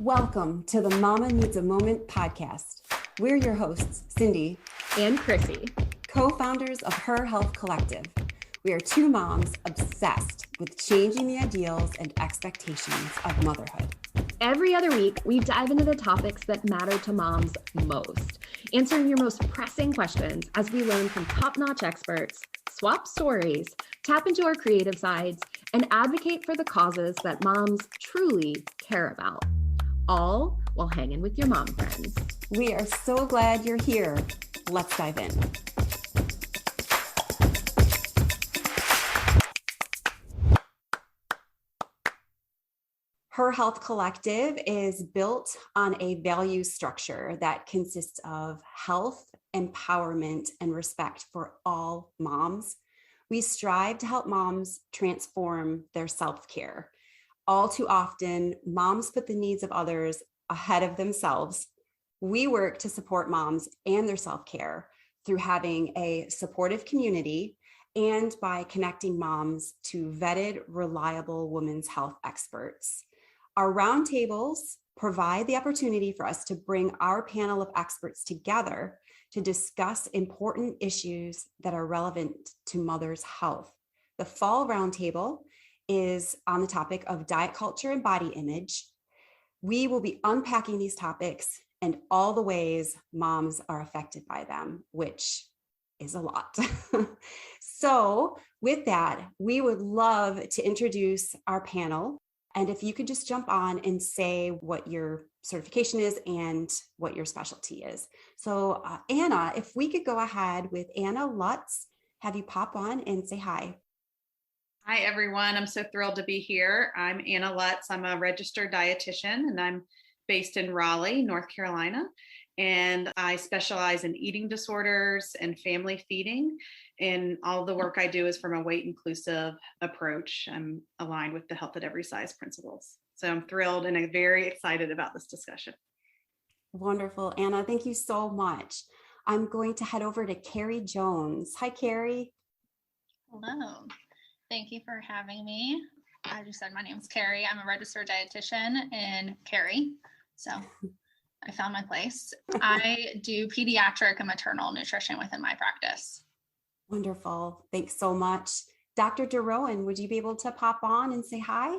Welcome to the Mama Needs a Moment podcast. We're your hosts, Cindy and Chrissy, co-founders of HER Health Collective. We are two moms obsessed with changing the ideals and expectations of motherhood. Every other week, we dive into the topics that matter to moms most, answering your most pressing questions as we learn from top-notch experts, swap stories, tap into our creative sides, and advocate for the causes that moms truly care about. All while hanging with your mom friends. We are so glad you're here. Let's dive in. HER Health Collective is built on a value structure that consists of health, empowerment, and respect for all moms. We strive to help moms transform their self-care. All too often, moms put the needs of others ahead of themselves. We work to support moms and their self-care through having a supportive community and by connecting moms to vetted, reliable women's health experts. Our roundtables provide the opportunity for us to bring our panel of experts together to discuss important issues that are relevant to mothers' health. The fall roundtable is on the topic of diet culture and body image. We will be unpacking these topics and all the ways moms are affected by them, which is a lot. So with that, we would love to introduce our panel. And if you could just jump on and say what your certification is and what your specialty is. So Anna, if we could go ahead with Anna Lutz, have you pop on and say hi. Hi, everyone. I'm so thrilled to be here. I'm Anna Lutz. I'm a registered dietitian, and I'm based in Raleigh, North Carolina. And I specialize in eating disorders and family feeding. And all the work I do is from a weight-inclusive approach. I'm aligned with the Health at Every Size principles. So I'm thrilled and I'm very excited about this discussion. Wonderful, Anna. Thank you so much. I'm going to head over to Carrie Jones. Hi, Carrie. Hello. Thank you for having me. I just said my name's Carrie. I'm a registered dietitian in Cary. So I found my place. I do pediatric and maternal nutrition within my practice. Wonderful. Thanks so much. Dr. DeRowan, would you be able to pop on and say hi?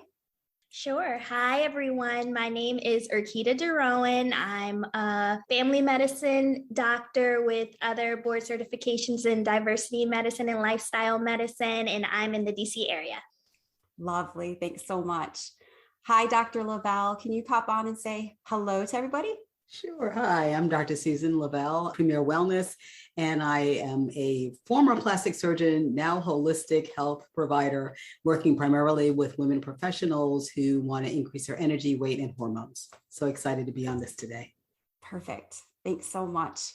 Sure. Hi, everyone. My name is Urquita DeRowan. I'm a family medicine doctor with other board certifications in diversity medicine and lifestyle medicine, and I'm in the DC area. Lovely. Thanks so much. Hi, Dr. Lavelle. Can you pop on and say hello to everybody? Sure. Hi, I'm Dr. Susan Lavelle, Premier Wellness, and I am a former plastic surgeon, now holistic health provider, working primarily with women professionals who want to increase their energy, weight, and hormones. So excited to be on this today. Perfect. Thanks so much.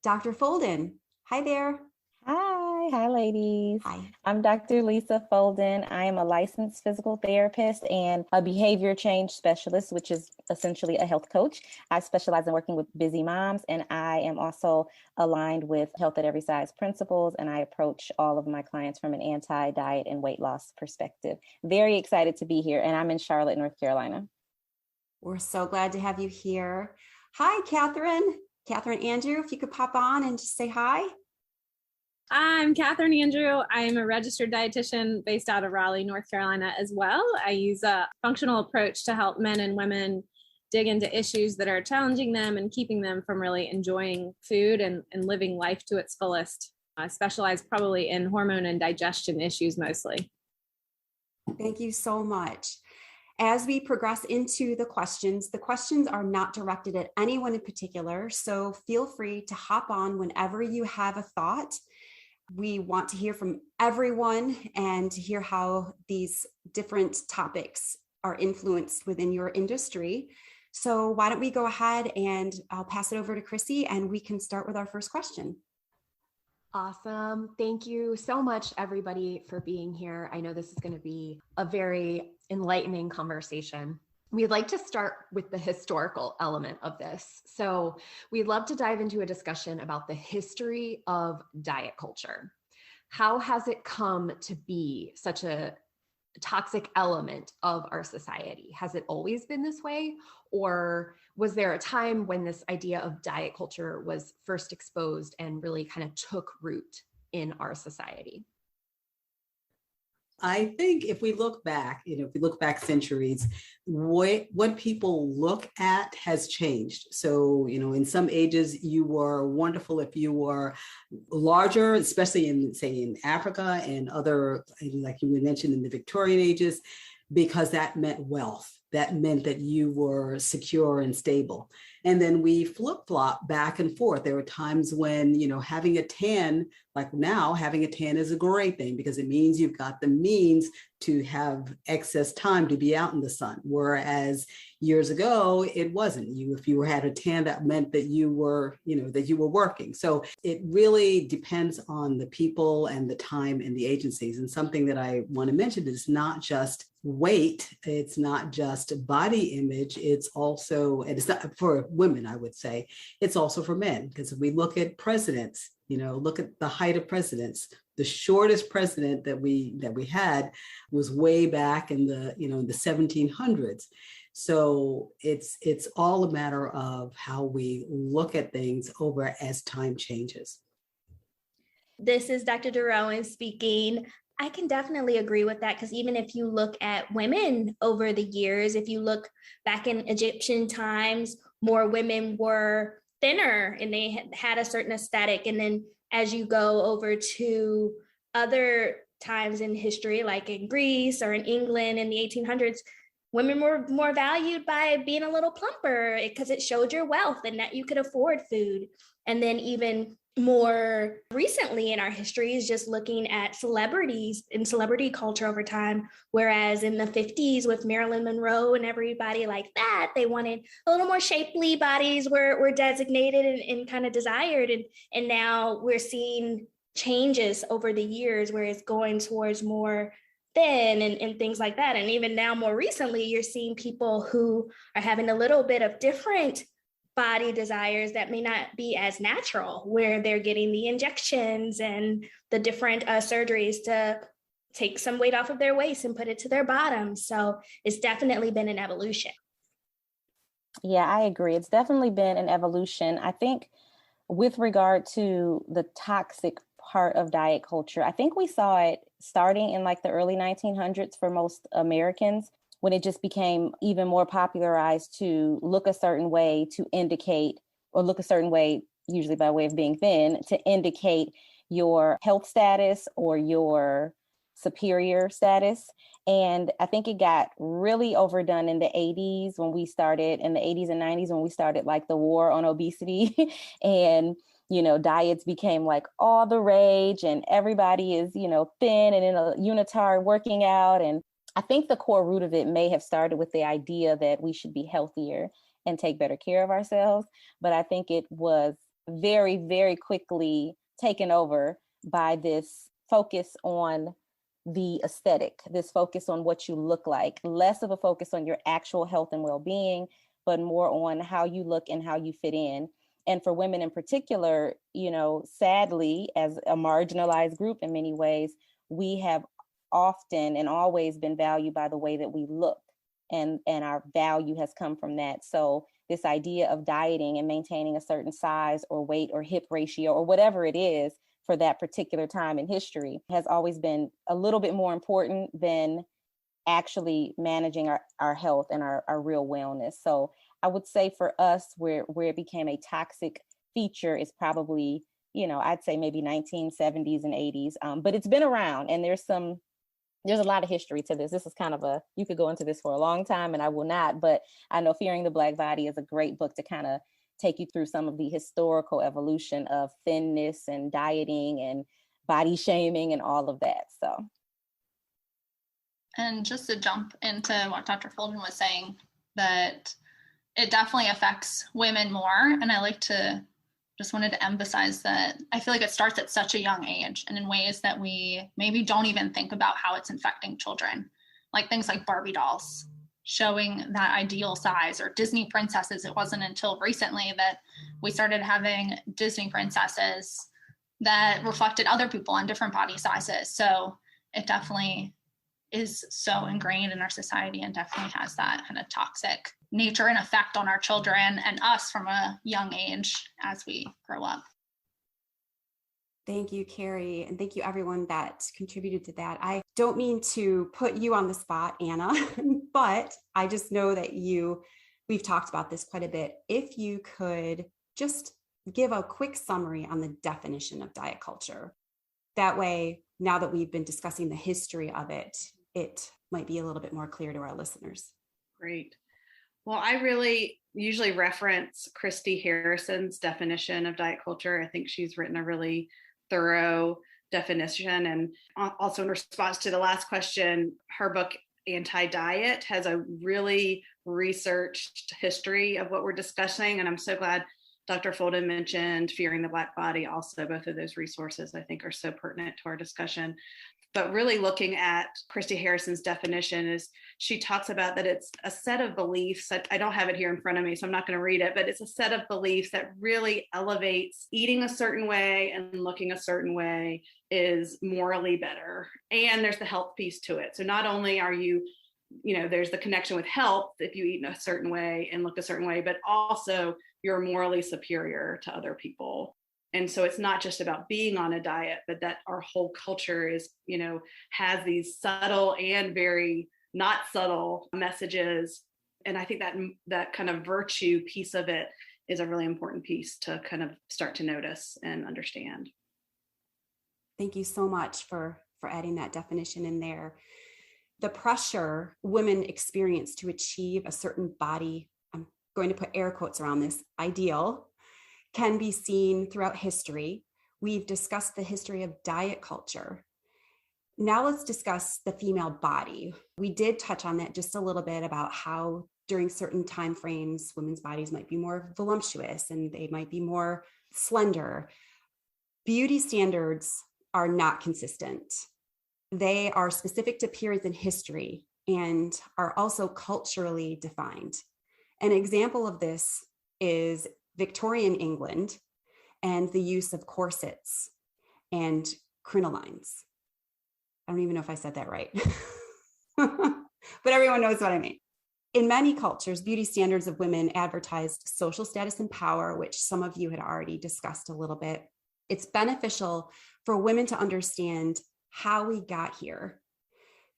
Dr. Folden, hi there. Hi ladies. Hi. I'm Dr. Lisa Folden. I am a licensed physical therapist and a behavior change specialist, which is essentially a health coach. I specialize in working with busy moms, and I am also aligned with Health at Every Size principles, and I approach all of my clients from an anti-diet and weight loss perspective. Very excited to be here, and I'm in Charlotte, North Carolina. We're so glad to have you here. Hi, Catherine. Catherine Andrew, if you could pop on and just say hi. I'm Catherine Andrew. I am a registered dietitian based out of Raleigh, North Carolina as well. I use a functional approach to help men and women dig into issues that are challenging them and keeping them from really enjoying food and living life to its fullest. I specialize probably in hormone and digestion issues mostly. Thank you so much. As we progress into the questions are not directed at anyone in particular, so feel free to hop on whenever you have a thought. We want to hear from everyone and to hear how these different topics are influenced within your industry. So why don't we go ahead and I'll pass it over to Chrissy and we can start with our first question. Awesome. Thank you so much, everybody, for being here. I know this is going to be a very enlightening conversation. We'd like to start with the historical element of this. So we'd love to dive into a discussion about the history of diet culture. How has it come to be such a toxic element of our society? Has it always been this way? Or was there a time when this idea of diet culture was first exposed and really kind of took root in our society? I think if we look back, if we look back centuries, what people look at has changed. So, in some ages, you were wonderful if you were larger, especially in Africa and other, like you mentioned, in the Victorian ages, because that meant wealth. That meant that you were secure and stable. And then we flip-flop back and forth. There were times when, having a tan, like now, having a tan is a great thing because it means you've got the means to have excess time to be out in the sun. Whereas years ago, it wasn't. If you had a tan, that meant that you were working. So it really depends on the people and the time and the agencies. And something that I want to mention is not just weight, it's not just body image, it's also, and it's not for women, I would say, it's also for men. Because if we look at presidents, look at the height of presidents. The shortest president that we had was way back in the 1700s. So it's all a matter of how we look at things over as time changes. This is Dr. DeRowan speaking. I can definitely agree with that, because even if you look at women over the years, if you look back in Egyptian times, more women were thinner and they had a certain aesthetic. And then as you go over to other times in history, like in Greece or in England in the 1800s, women were more valued by being a little plumper because it showed your wealth and that you could afford food. And then even more recently in our history is just looking at celebrities and celebrity culture over time. Whereas in the 50s with Marilyn Monroe and everybody like that, they wanted a little more shapely bodies were designated and kind of desired. And now we're seeing changes over the years where it's going towards more thin and things like that. And even now more recently, you're seeing people who are having a little bit of different body desires that may not be as natural, where they're getting the injections and the different surgeries to take some weight off of their waist and put it to their bottom. So it's definitely been an evolution. Yeah, I agree. It's definitely been an evolution. I think with regard to the toxic part of diet culture, I think we saw it starting in like the early 1900s for most Americans, when it just became even more popularized to look a certain way to indicate, or look a certain way, usually by way of being thin, to indicate your health status or your superior status. And I think it got really overdone in the 80s when we started, in the 80s and 90s when we started like the war on obesity and diets became like all the rage and everybody is, thin and in a unitard working out. And I think the core root of it may have started with the idea that we should be healthier and take better care of ourselves. But I think it was very, very quickly taken over by this focus on the aesthetic, this focus on what you look like, less of a focus on your actual health and well-being, but more on how you look and how you fit in. And for women in particular, sadly, as a marginalized group in many ways, we have often and always been valued by the way that we look, and our value has come from that. So this idea of dieting and maintaining a certain size or weight or hip ratio or whatever it is for that particular time in history has always been a little bit more important than actually managing our health and our real wellness. So I would say for us, where it became a toxic feature is probably, I'd say maybe 1970s and 80s, but it's been around, and there's a lot of history to this. This is kind of you could go into this for a long time and I will not, but I know Fearing the Black Body is a great book to kind of take you through some of the historical evolution of thinness and dieting and body shaming and all of that. So. And just to jump into what Dr. Folden was saying, that it definitely affects women more. And I just wanted to emphasize that I feel like it starts at such a young age and in ways that we maybe don't even think about how it's infecting children. Like things like Barbie dolls showing that ideal size, or Disney princesses. It wasn't until recently that we started having Disney princesses that reflected other people on different body sizes. So it definitely is so ingrained in our society and definitely has that kind of toxic nature and effect on our children and us from a young age as we grow up. Thank you, Carrie, and thank you everyone that contributed to that. I don't mean to put you on the spot, Anna, but I just know that we've talked about this quite a bit. If you could just give a quick summary on the definition of diet culture. That way, now that we've been discussing the history of it, it might be a little bit more clear to our listeners. Great. Well, I really usually reference Christy Harrison's definition of diet culture. I think she's written a really thorough definition. And also in response to the last question, her book, Anti-Diet, has a really researched history of what we're discussing. And I'm so glad Dr. Folden mentioned Fearing the Black Body. Also, both of those resources I think are so pertinent to our discussion. But really looking at Christy Harrison's definition is she talks about that it's a set of beliefs. I don't have it here in front of me, so I'm not going to read it, but it's a set of beliefs that really elevates eating a certain way and looking a certain way is morally better. And there's the health piece to it. So not only are you, there's the connection with health if you eat in a certain way and look a certain way, but also you're morally superior to other people. And so it's not just about being on a diet, but that our whole culture is, has these subtle and very not subtle messages. And I think that kind of virtue piece of it is a really important piece to kind of start to notice and understand. Thank you so much for adding that definition in there. The pressure women experience to achieve a certain body, I'm going to put air quotes around this, ideal, can be seen throughout history. We've discussed the history of diet culture. Now let's discuss the female body. We did touch on that just a little bit about how during certain time frames, women's bodies might be more voluptuous and they might be more slender. Beauty standards are not consistent. They are specific to periods in history and are also culturally defined. An example of this is Victorian England and the use of corsets and crinolines. I don't even know if I said that right, but everyone knows what I mean. In many cultures, beauty standards of women advertised social status and power, which some of you had already discussed a little bit. It's beneficial for women to understand how we got here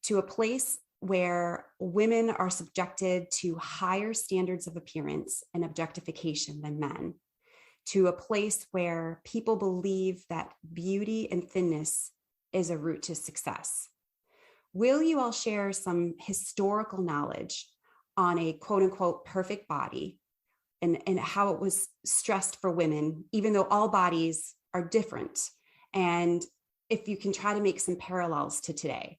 to a place where women are subjected to higher standards of appearance and objectification than men, to a place where people believe that beauty and thinness is a route to success. Will you all share some historical knowledge on a quote unquote perfect body and how it was stressed for women, even though all bodies are different? And if you can try to make some parallels to today.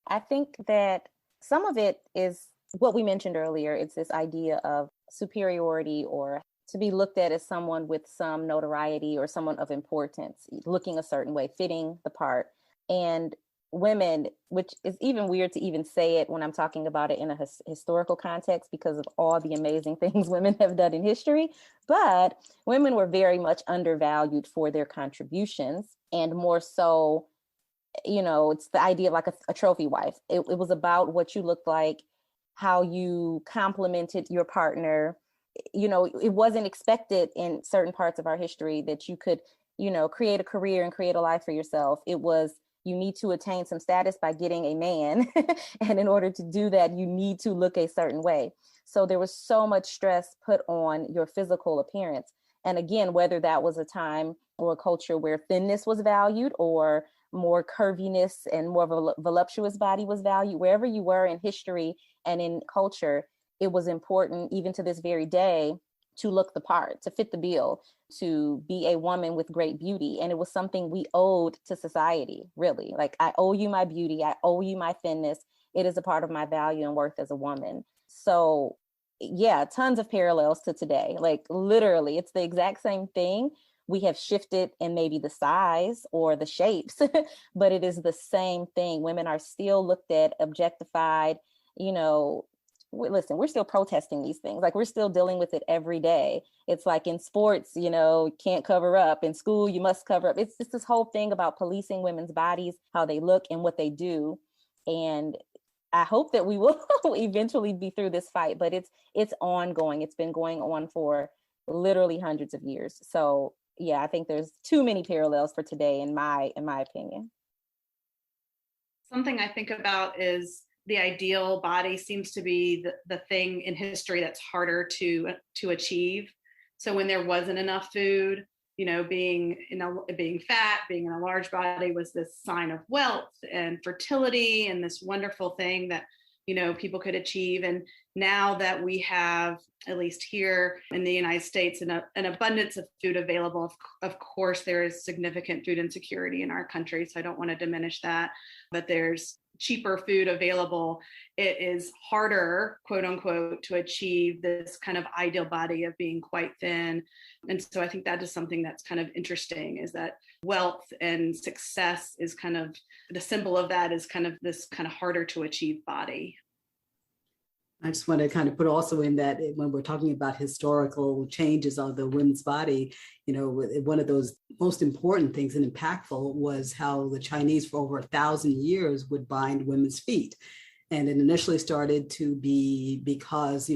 I think that some of it is what we mentioned earlier. It's this idea of superiority or to be looked at as someone with some notoriety or someone of importance, looking a certain way, fitting the part. And women, which is even weird to even say it when I'm talking about it in a historical context because of all the amazing things women have done in history, but women were very much undervalued for their contributions and more so, it's the idea of like a trophy wife. It was about what you looked like, how you complimented your partner. It wasn't expected in certain parts of our history that you could, create a career and create a life for yourself. It was, you need to attain some status by getting a man. And in order to do that, you need to look a certain way. So there was so much stress put on your physical appearance. And again, whether that was a time or a culture where thinness was valued or more curviness and more of a voluptuous body was valued, wherever you were in history and in culture, it was important, even to this very day, to look the part, to fit the bill, to be a woman with great beauty. And it was something we owed to society, really. Like, I owe you my beauty. I owe you my thinness. It is a part of my value and worth as a woman. So yeah, tons of parallels to today. Like literally, it's the exact same thing. We have shifted in maybe the size or the shapes, but it is the same thing. Women are still looked at, objectified, listen, we're still protesting these things. Like, we're still dealing with it every day. It's like in sports, can't cover up. In school, you must cover up. It's just this whole thing about policing women's bodies, how they look and what they do. And I hope that we will eventually be through this fight, but it's ongoing. It's been going on for literally hundreds of years. So yeah, I think there's too many parallels for today, in my opinion. Something I think about is the ideal body seems to be the thing in history that's harder to achieve. So when there wasn't enough food, being fat, being in a large body was this sign of wealth and fertility and this wonderful thing that, people could achieve. And now that we have, at least here in the United States, an abundance of food available, of course, there is significant food insecurity in our country. So I don't want to diminish that, but there's cheaper food available. It is harder, quote unquote, to achieve this kind of ideal body of being quite thin. And so I think that is something that's kind of interesting, is that wealth and success is kind of the symbol of that, is kind of this kind of harder to achieve body. I just want to kind of put also in that when we're talking about historical changes of the women's body, one of those most important things and impactful was how the Chinese for over 1,000 years would bind women's feet. And it initially started to be because,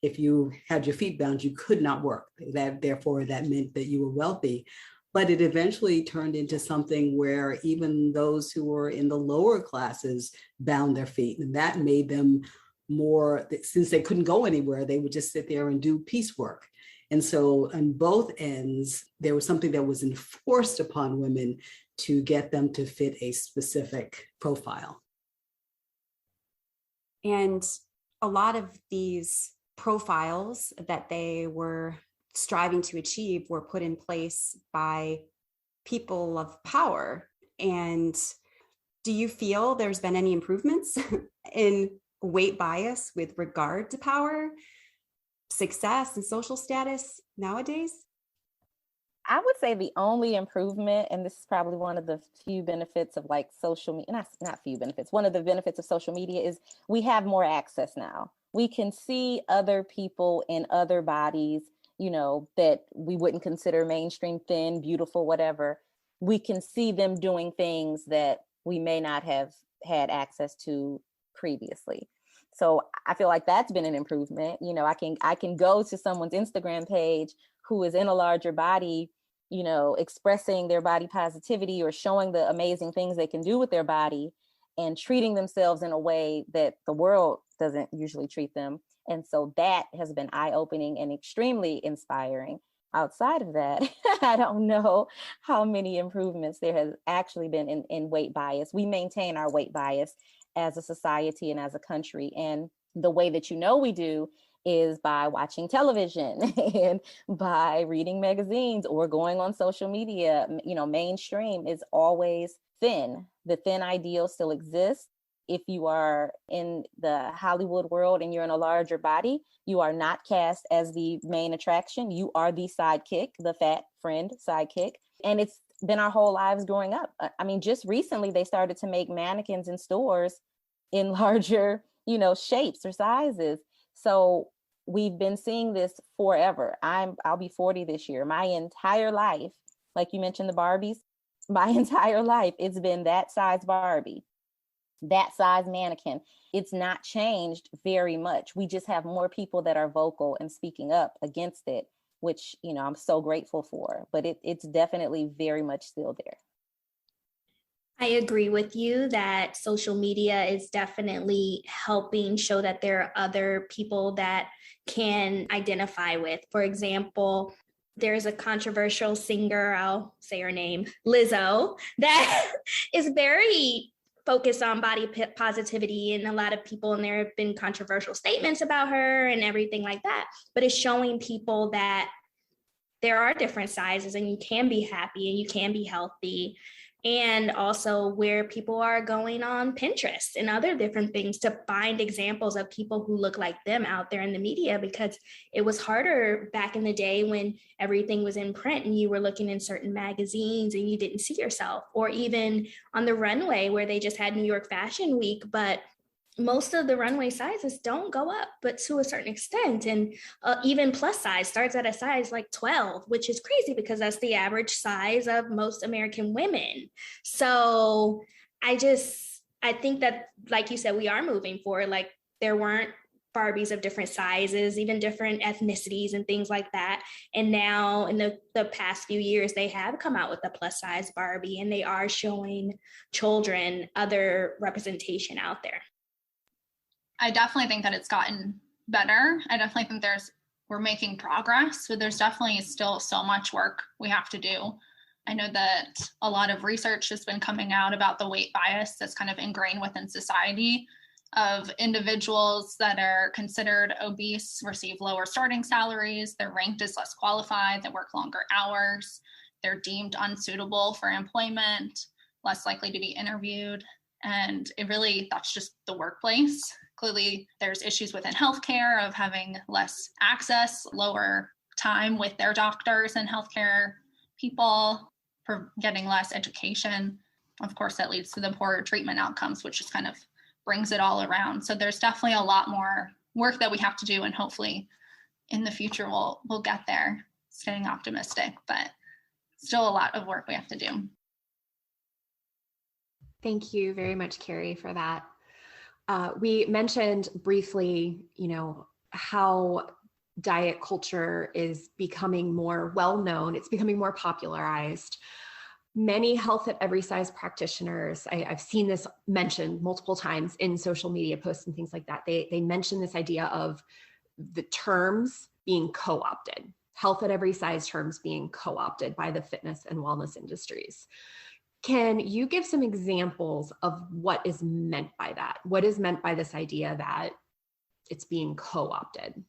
if you had your feet bound, you could not work. Therefore, that meant that you were wealthy. But it eventually turned into something where even those who were in the lower classes bound their feet. And that made them more, since they couldn't go anywhere, they would just sit there and do piecework. And so on both ends, there was something that was enforced upon women to get them to fit a specific profile. And a lot of these profiles that they were striving to achieve were put in place by people of power. And do you feel there's been any improvements in weight bias with regard to power, success, and social status nowadays? I would say the only improvement, and this is probably one of the few benefits of like social media, not few benefits, one of the benefits of social media is we have more access now. We can see other people in other bodies, that we wouldn't consider mainstream, thin, beautiful, whatever. We can see them doing things that we may not have had access to previously. So I feel like that's been an improvement. I can go to someone's Instagram page who is in a larger body, expressing their body positivity or showing the amazing things they can do with their body and treating themselves in a way that the world doesn't usually treat them. And so that has been eye-opening and extremely inspiring. Outside of that, I don't know how many improvements there has actually been in weight bias. We maintain our weight bias as a society and as a country. And the way that we do is by watching television and by reading magazines or going on social media. Mainstream is always thin. The thin ideal still exists. If you are in the Hollywood world and you're in a larger body, you are not cast as the main attraction. You are the sidekick, the fat friend sidekick. And it's been our whole lives growing up. Just recently they started to make mannequins in stores in larger, shapes or sizes. So we've been seeing this forever. I'll be 40 this year. My entire life, like you mentioned the Barbies, my entire life, it's been that size Barbie, that size mannequin. It's not changed very much. We just have more people that are vocal and speaking up against it, which, I'm so grateful for, but it's definitely very much still there. I agree with you that social media is definitely helping show that there are other people that can identify with. For example, there's a controversial singer, I'll say her name, Lizzo, that is very focused on body positivity, and a lot of people, and there have been controversial statements about her and everything like that, but it's showing people that there are different sizes and you can be happy and you can be healthy. And also where people are going on Pinterest and other different things to find examples of people who look like them out there in the media, because it was harder back in the day when everything was in print and you were looking in certain magazines and you didn't see yourself, or even on the runway where they just had New York Fashion Week, but most of the runway sizes don't go up, but to a certain extent. And even plus size starts at a size like 12, which is crazy because that's the average size of most American women. So I think that, like you said, we are moving forward. Like there weren't Barbies of different sizes, even different ethnicities and things like that. And now in the past few years, they have come out with the plus size Barbie, and they are showing children other representation out there. I definitely think that it's gotten better. I definitely think we're making progress, but there's definitely still so much work we have to do. I know that a lot of research has been coming out about the weight bias that's kind of ingrained within society, of individuals that are considered obese receive lower starting salaries, they're ranked as less qualified, they work longer hours, they're deemed unsuitable for employment, less likely to be interviewed. And that's just the workplace. Clearly, there's issues within healthcare of having less access, lower time with their doctors and healthcare people, for getting less education. Of course, that leads to the poorer treatment outcomes, which just kind of brings it all around. So there's definitely a lot more work that we have to do, and hopefully in the future we'll get there. Staying optimistic, but still a lot of work we have to do. Thank you very much, Carrie, for that. We mentioned briefly, how diet culture is becoming more well-known. It's becoming more popularized. Many health at every size practitioners, I've seen this mentioned multiple times in social media posts and things like that. They mention this idea of the terms being co-opted, health at every size terms being co-opted by the fitness and wellness industries. Can you give some examples of what is meant by that? What is meant by this idea that it's being co-opted?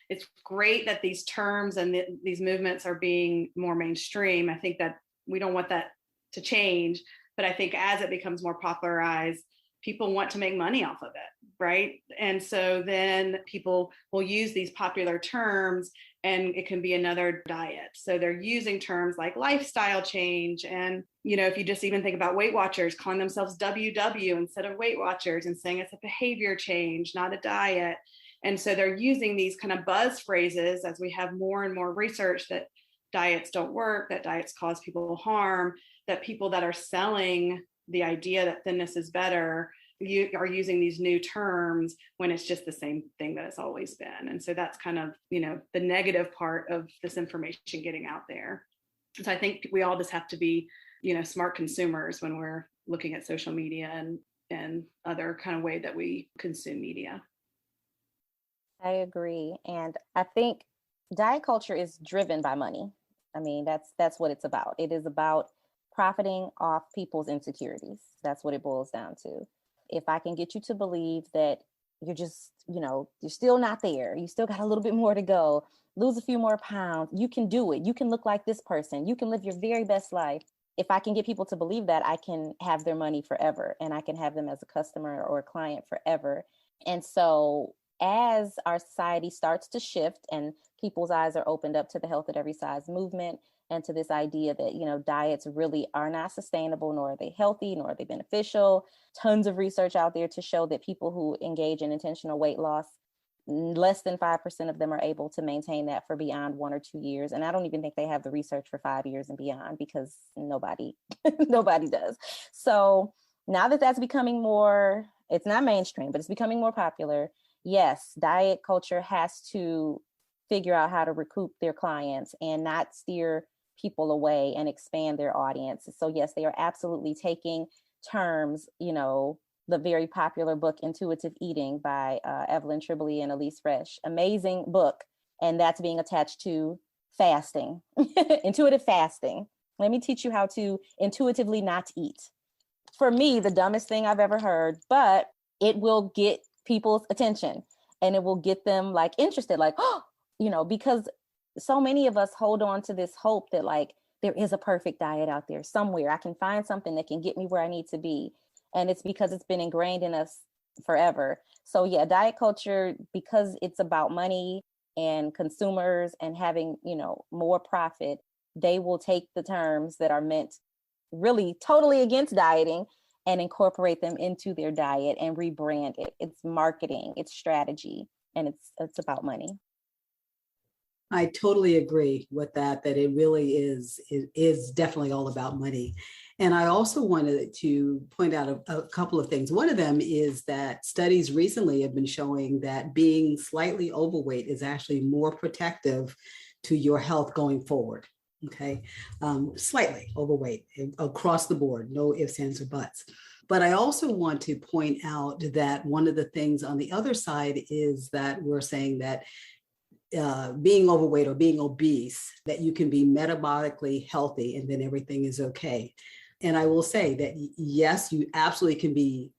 It's great that these terms and these movements are being more mainstream. I think that we don't want that to change, but I think as it becomes more popularized, people want to make money off of it, right? And so then people will use these popular terms, and it can be another diet. So they're using terms like lifestyle change. And, if you just even think about Weight Watchers calling themselves WW instead of Weight Watchers, and saying it's a behavior change, not a diet. And so they're using these kind of buzz phrases as we have more and more research that diets don't work, that diets cause people harm, that people that are selling the idea that thinness is better, you are using these new terms when it's just the same thing that it's always been. And so that's kind of, the negative part of this information getting out there. So I think we all just have to be, smart consumers when we're looking at social media and other kind of way that we consume media. I agree. And I think diet culture is driven by money. I mean, that's what it's about. It is about profiting off people's insecurities. That's what it boils down to. If I can get you to believe that you're just, you're still not there, you still got a little bit more to go, lose a few more pounds, you can do it. You can look like this person. You can live your very best life. If I can get people to believe that, I can have their money forever, and I can have them as a customer or a client forever. And so as our society starts to shift and people's eyes are opened up to the health at every size movement, and to this idea that, diets really are not sustainable, nor are they healthy, nor are they beneficial. Tons of research out there to show that people who engage in intentional weight loss, less than 5% of them are able to maintain that for beyond 1 or 2 years. And I don't even think they have the research for 5 years and beyond, because nobody does. So now that that's becoming more, it's not mainstream, but it's becoming more popular. Yes, diet culture has to figure out how to recoup their clients and not steer people away and expand their audience. So yes, they are absolutely taking terms, the very popular book, Intuitive Eating by Evelyn Tribole and Elise Resch, amazing book. And that's being attached to fasting, intuitive fasting. Let me teach you how to intuitively not eat. For me, the dumbest thing I've ever heard, but it will get people's attention and it will get them interested, because so many of us hold on to this hope that there is a perfect diet out there somewhere. I can find something that can get me where I need to be. And it's because it's been ingrained in us forever. So yeah, diet culture, because it's about money and consumers and having, more profit, they will take the terms that are meant really totally against dieting and incorporate them into their diet and rebrand it. It's marketing, it's strategy, and it's about money. I totally agree with that it really is definitely all about money. And I also wanted to point out a couple of things. One of them is that studies recently have been showing that being slightly overweight is actually more protective to your health going forward. Okay, slightly overweight across the board, no ifs, ands, or buts. But I also want to point out that one of the things on the other side is that we're saying that being overweight or being obese, that you can be metabolically healthy and then everything is okay. And I will say that, yes, you absolutely can be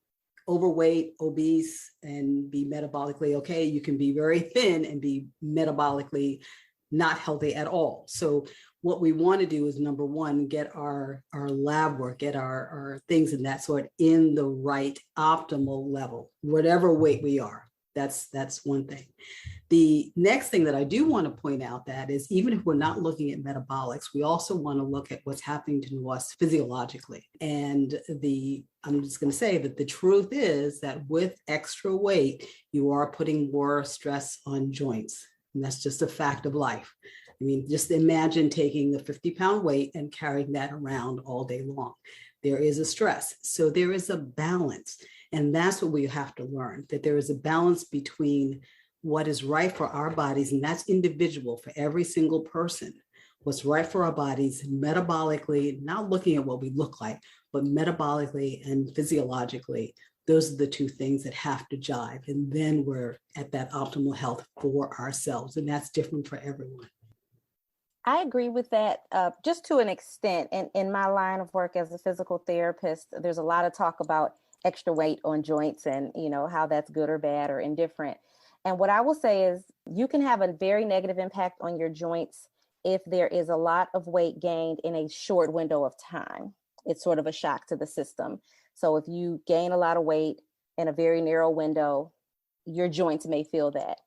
overweight, obese, and be metabolically okay. You can be very thin and be metabolically not healthy at all. So what we want to do is, number one, get our lab work, get our things in that sort in the right optimal level, whatever weight we are. That's one thing. The next thing that I do want to point out that is, even if we're not looking at metabolics, we also want to look at what's happening to us physiologically. And I'm just going to say that the truth is that with extra weight, you are putting more stress on joints. And that's just a fact of life. I mean, just imagine taking a 50-pound weight and carrying that around all day long. There is a stress. So there is a balance. And that's what we have to learn, that there is a balance between what is right for our bodies, and that's individual for every single person. What's right for our bodies metabolically, not looking at what we look like, but metabolically and physiologically. Those are the two things that have to jive. And then we're at that optimal health for ourselves. And that's different for everyone. I agree with that, just to an extent. In my line of work as a physical therapist, there's a lot of talk about extra weight on joints and, how that's good or bad or indifferent. And what I will say is, you can have a very negative impact on your joints if there is a lot of weight gained in a short window of time. It's sort of a shock to the system. So if you gain a lot of weight in a very narrow window, your joints may feel that.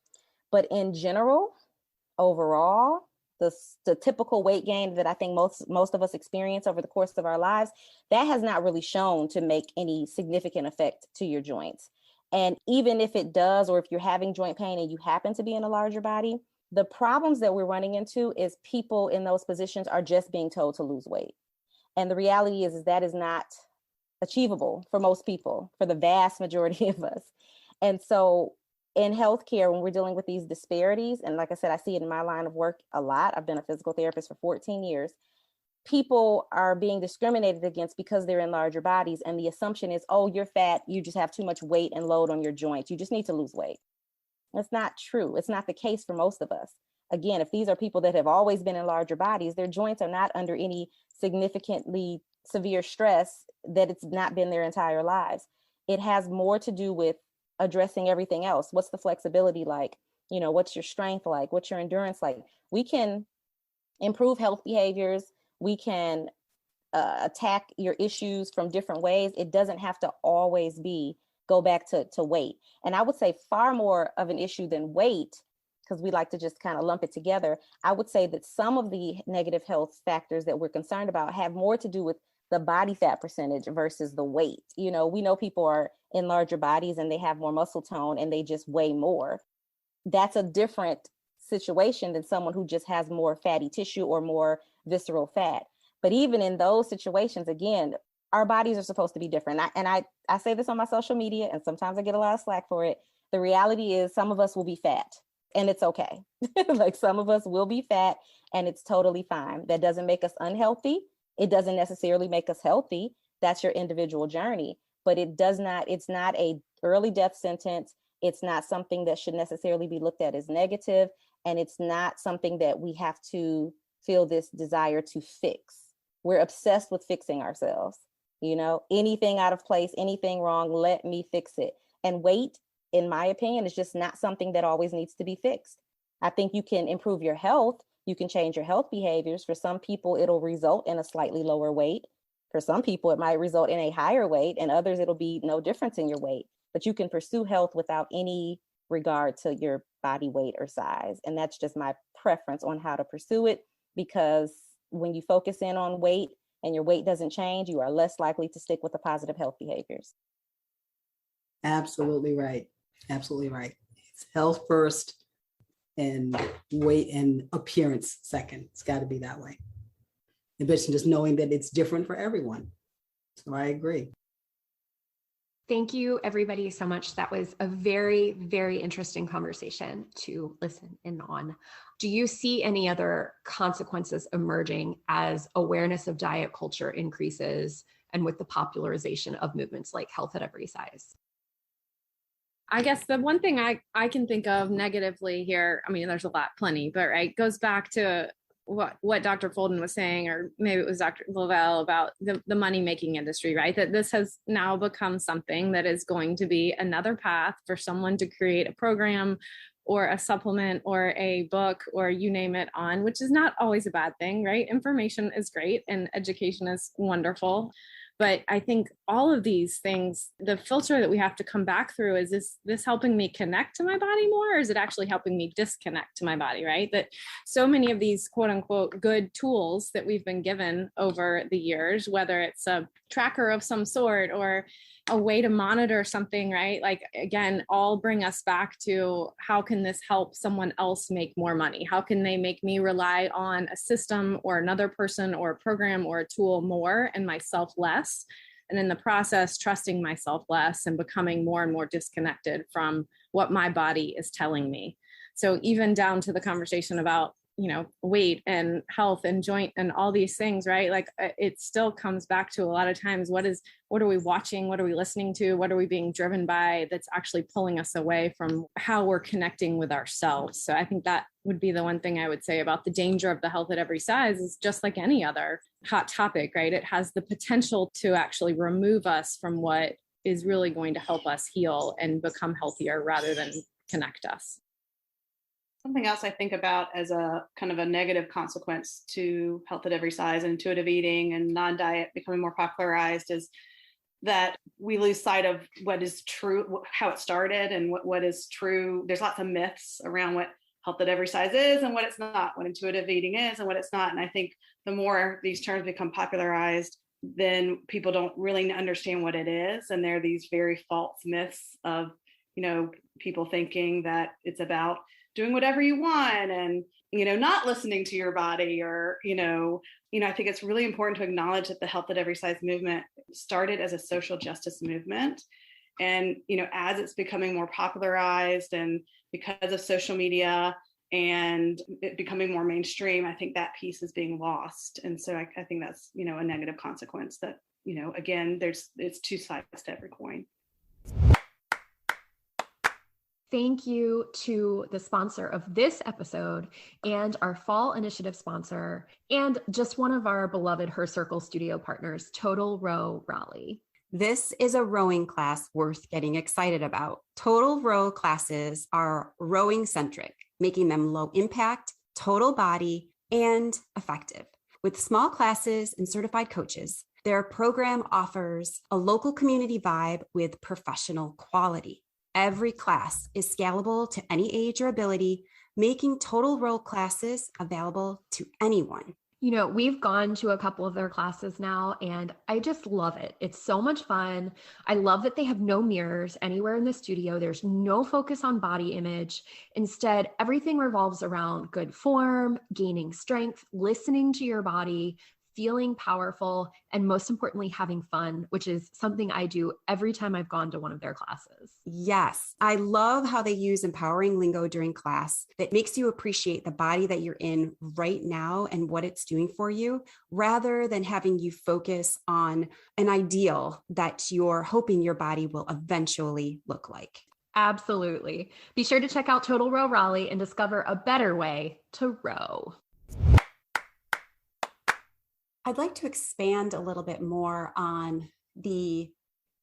But in general, overall, the typical weight gain that I think most of us experience over the course of our lives, that has not really shown to make any significant effect to your joints. And even if it does, or if you're having joint pain and you happen to be in a larger body, the problems that we're running into is people in those positions are just being told to lose weight. And the reality is that is not achievable for most people, for the vast majority of us. And so in healthcare, when we're dealing with these disparities, and like I said, I see it in my line of work a lot. I've been a physical therapist for 14 years. People are being discriminated against because they're in larger bodies. And the assumption is, oh, you're fat. You just have too much weight and load on your joints. You just need to lose weight. That's not true. It's not the case for most of us. Again, if these are people that have always been in larger bodies, their joints are not under any significantly severe stress that it's not been their entire lives. It has more to do with addressing everything else. What's the flexibility like? What's your strength like? What's your endurance like? We can improve health behaviors. We can attack your issues from different ways. It doesn't have to always go back to weight. And I would say far more of an issue than weight, because we like to just kind of lump it together. I would say that some of the negative health factors that we're concerned about have more to do with the body fat percentage versus the weight. We know people are in larger bodies and they have more muscle tone and they just weigh more. That's a different situation than someone who just has more fatty tissue or more visceral fat. But even in those situations, again, our bodies are supposed to be different. I say this on my social media, and sometimes I get a lot of slack for it. The reality is some of us will be fat and it's okay. Like some of us will be fat and it's totally fine. That doesn't make us unhealthy. It doesn't necessarily make us healthy. That's your individual journey, but it's not a early death sentence. It's not something that should necessarily be looked at as negative. And it's not something that we have to feel this desire to fix. We're obsessed with fixing ourselves. Anything out of place, anything wrong, let me fix it. And weight, in my opinion, is just not something that always needs to be fixed. I think you can improve your health. You can change your health behaviors. For some people, it'll result in a slightly lower weight. For some people, it might result in a higher weight, and others, it'll be no difference in your weight. But you can pursue health without any regard to your body weight or size. And that's just my preference on how to pursue it, because when you focus in on weight and your weight doesn't change, you are less likely to stick with the positive health behaviors. Absolutely right. Absolutely right. It's health first and weight and appearance second. It's got to be that way. In addition, just knowing that it's different for everyone. So I agree. Thank you, everybody, so much. That was a very, very interesting conversation to listen in on. Do you see any other consequences emerging as awareness of diet culture increases and with the popularization of movements like health at every size? I guess the one thing I can think of negatively here, I mean, there's a lot, plenty, but right, goes back to what Dr. Folden was saying, or maybe it was Dr. Lavelle, about the money-making industry, right? That this has now become something that is going to be another path for someone to create a program or a supplement or a book or you name it on, which is not always a bad thing, right? Information is great and education is wonderful. But I think all of these things, the filter that we have to come back through is this helping me connect to my body more, or is it actually helping me disconnect to my body, right? That so many of these quote unquote good tools that we've been given over the years, whether it's a tracker of some sort or a way to monitor something, right? Like, again, all bring us back to how can this help someone else make more money? How can they make me rely on a system or another person or a program or a tool more and myself less? And in the process, trusting myself less and becoming more and more disconnected from what my body is telling me. So even down to the conversation about, you know, weight and health and joint and all these things, right? Like it still comes back to a lot of times, what are we watching? What are we listening to? What are we being driven by that's actually pulling us away from how we're connecting with ourselves? So I think that would be the one thing I would say about the danger of the health at every size is just like any other hot topic, right? It has the potential to actually remove us from what is really going to help us heal and become healthier rather than connect us. Something else I think about as a kind of a negative consequence to health at every size and intuitive eating and non-diet becoming more popularized is that we lose sight of what is true, how it started and what is true. There's lots of myths around what health at every size is and what it's not, what intuitive eating is and what it's not. And I think the more these terms become popularized, then people don't really understand what it is. And there are these very false myths of, you know, people thinking that it's about doing whatever you want and, you know, not listening to your body or, I think it's really important to acknowledge that the health at every size movement started as a social justice movement. And, as it's becoming more popularized and because of social media and it becoming more mainstream, I think that piece is being lost. And so I think that's, a negative consequence that, again, it's two sides to every coin. Thank you to the sponsor of this episode and our fall initiative sponsor and just one of our beloved Her Circle studio partners, Total Row Raleigh. This is a rowing class worth getting excited about. Total Row classes are rowing centric, making them low impact, total body, and effective. With small classes and certified coaches, their program offers a local community vibe with professional quality. Every class is scalable to any age or ability, making Total Row classes available to anyone. We've gone to a couple of their classes now, and I just love it. It's so much fun. I love that they have no mirrors anywhere in the studio. There's no focus on body image. Instead, everything revolves around good form, gaining strength, listening to your body, feeling powerful, and most importantly, having fun, which is something I do every time I've gone to one of their classes. Yes, I love how they use empowering lingo during class that makes you appreciate the body that you're in right now and what it's doing for you, rather than having you focus on an ideal that you're hoping your body will eventually look like. Absolutely. Be sure to check out Total Row Raleigh and discover a better way to row. I'd like to expand a little bit more on the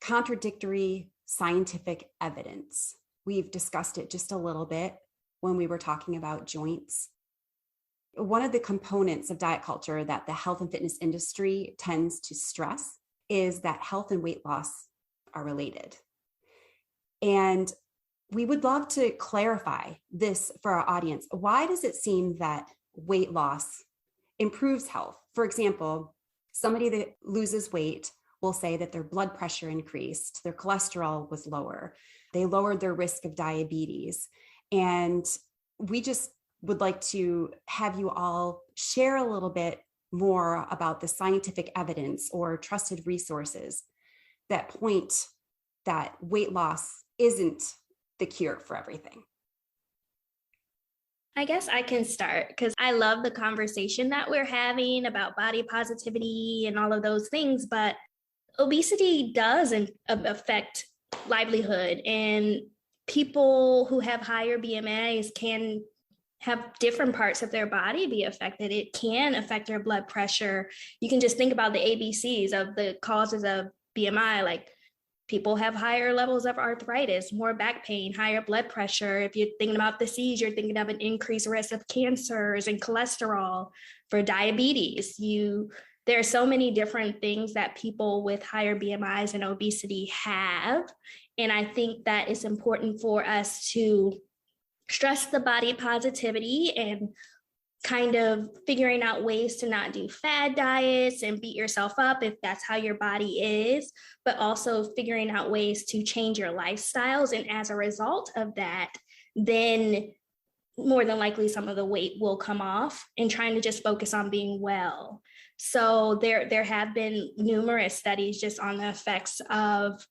contradictory scientific evidence. We've discussed it just a little bit when we were talking about joints. One of the components of diet culture that the health and fitness industry tends to stress is that health and weight loss are related. And we would love to clarify this for our audience. Why does it seem that weight loss improves health? For example, Somebody that loses weight will say that their blood pressure increased, their cholesterol was lower, they lowered their risk of diabetes. And we just would like to have you all share a little bit more about the scientific evidence or trusted resources that point that weight loss isn't the cure for everything. I guess I can start because I love the conversation that we're having about body positivity and all of those things, but obesity does affect livelihood, and people who have higher BMIs can have different parts of their body be affected. It can affect their blood pressure. You can just think about the ABCs of the causes of BMI, like people have higher levels of arthritis, more back pain, higher blood pressure. If you're thinking about the C's, you're thinking of an increased risk of cancers and cholesterol. For diabetes, there are so many different things that people with higher BMIs and obesity have. And I think that it's important for us to stress the body positivity and kind of figuring out ways to not do fad diets and beat yourself up if that's how your body is, but also figuring out ways to change your lifestyles. And as a result of that, then more than likely some of the weight will come off, and trying to just focus on being well. So there have been numerous studies just on the effects of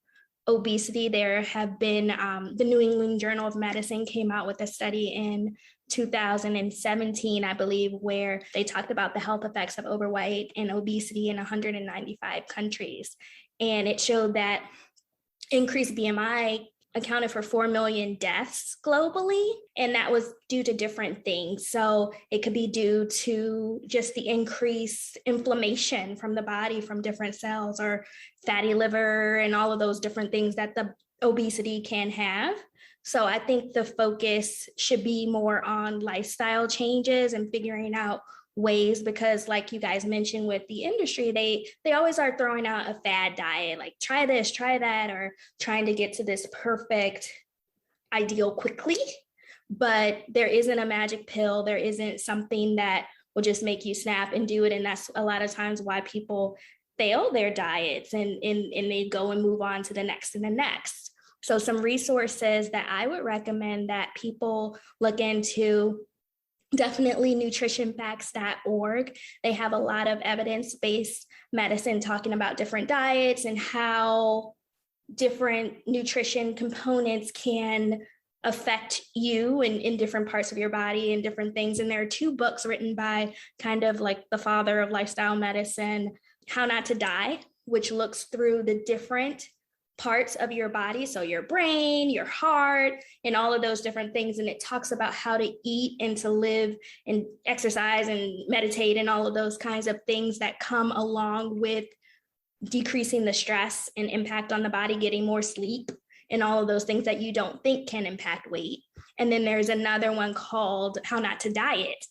obesity. There have been, the New England Journal of Medicine came out with a study in 2017, I believe, where they talked about the health effects of overweight and obesity in 195 countries. And it showed that increased BMI accounted for 4 million deaths globally. And that was due to different things. So it could be due to just the increased inflammation from the body from different cells, or fatty liver and all of those different things that the obesity can have. So I think the focus should be more on lifestyle changes and figuring out ways, because like you guys mentioned with the industry, they always are throwing out a fad diet, like try this, try that, or trying to get to this perfect ideal quickly. But there isn't a magic pill. There isn't something that will just make you snap and do it. And that's a lot of times why people fail their diets and they go and move on to the next and the next. So some resources that I would recommend that people look into: definitely nutritionfacts.org. They have a lot of evidence-based medicine talking about different diets and how different nutrition components can affect you in different parts of your body and different things. And there are 2 books written by kind of like the father of lifestyle medicine, How Not to Die, which looks through the different parts of your body, so your brain, your heart, and all of those different things. And it talks about how to eat and to live and exercise and meditate and all of those kinds of things that come along with decreasing the stress and impact on the body, getting more sleep, and all of those things that you don't think can impact weight. And then there's another one called How Not to Diet,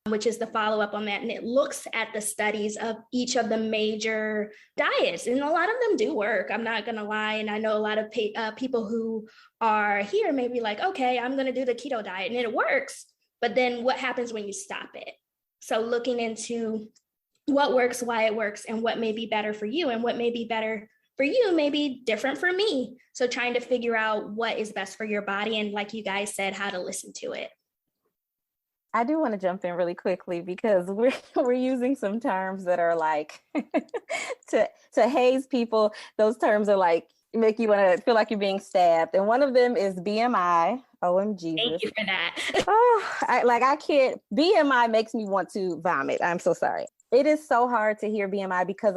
which is the follow-up on that. And it looks at the studies of each of the major diets. And a lot of them do work, I'm not going to lie. And I know a lot of people who are here may be like, okay, I'm going to do the keto diet, and it works. But then what happens when you stop it? So looking into what works, why it works, and what may be better for you, and what may be better for you may be different for me. So trying to figure out what is best for your body, and like you guys said, how to listen to it. I do want to jump in really quickly because we're using some terms that are like to HAES people. Those terms are like make you want to feel like you're being stabbed. And one of them is BMI. OMG. Thank you for that. I can't. BMI makes me want to vomit. I'm so sorry. It is so hard to hear BMI because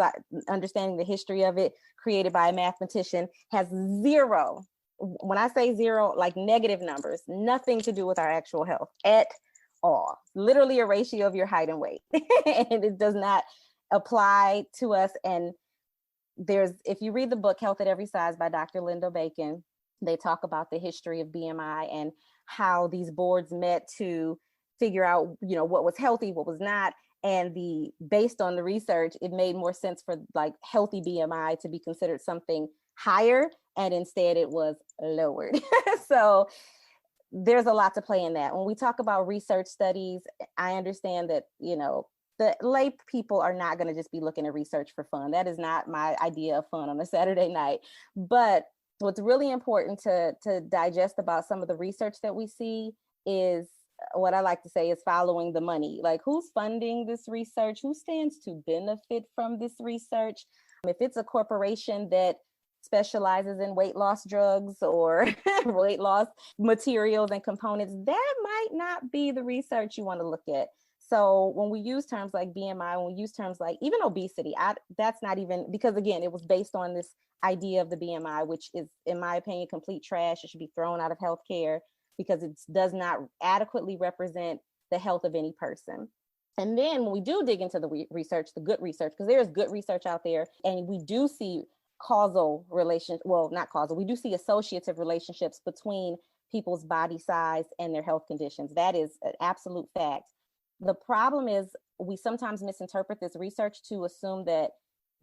understanding the history of it, created by a mathematician, has zero. When I say zero, like negative numbers, nothing to do with our actual health at all. Literally a ratio of your height and weight. And it does not apply to us. And if you read the book Health at Every Size by Dr. Linda Bacon, they talk about the history of BMI and how these boards met to figure out, what was healthy, what was not. And based on the research, it made more sense for like healthy BMI to be considered something higher, and instead it was lowered. So there's a lot to play in that. When we talk about research studies, I understand that, the lay people are not going to just be looking at research for fun. That is not my idea of fun on a Saturday night. But what's really important to digest about some of the research that we see is what I like to say is following the money. Like, who's funding this research? Who stands to benefit from this research? If it's a corporation that specializes in weight loss drugs or weight loss materials and components, that might not be the research you want to look at. So when we use terms like BMI, when we use terms like even obesity, that's not even, because again, it was based on this idea of the BMI, which is, in my opinion, complete trash. It should be thrown out of healthcare because it does not adequately represent the health of any person. And then when we do dig into the research, the good research, because there's good research out there, and we do see causal relations, well, not causal, we do see associative relationships between people's body size and their health conditions. That is an absolute fact. The problem is we sometimes misinterpret this research to assume that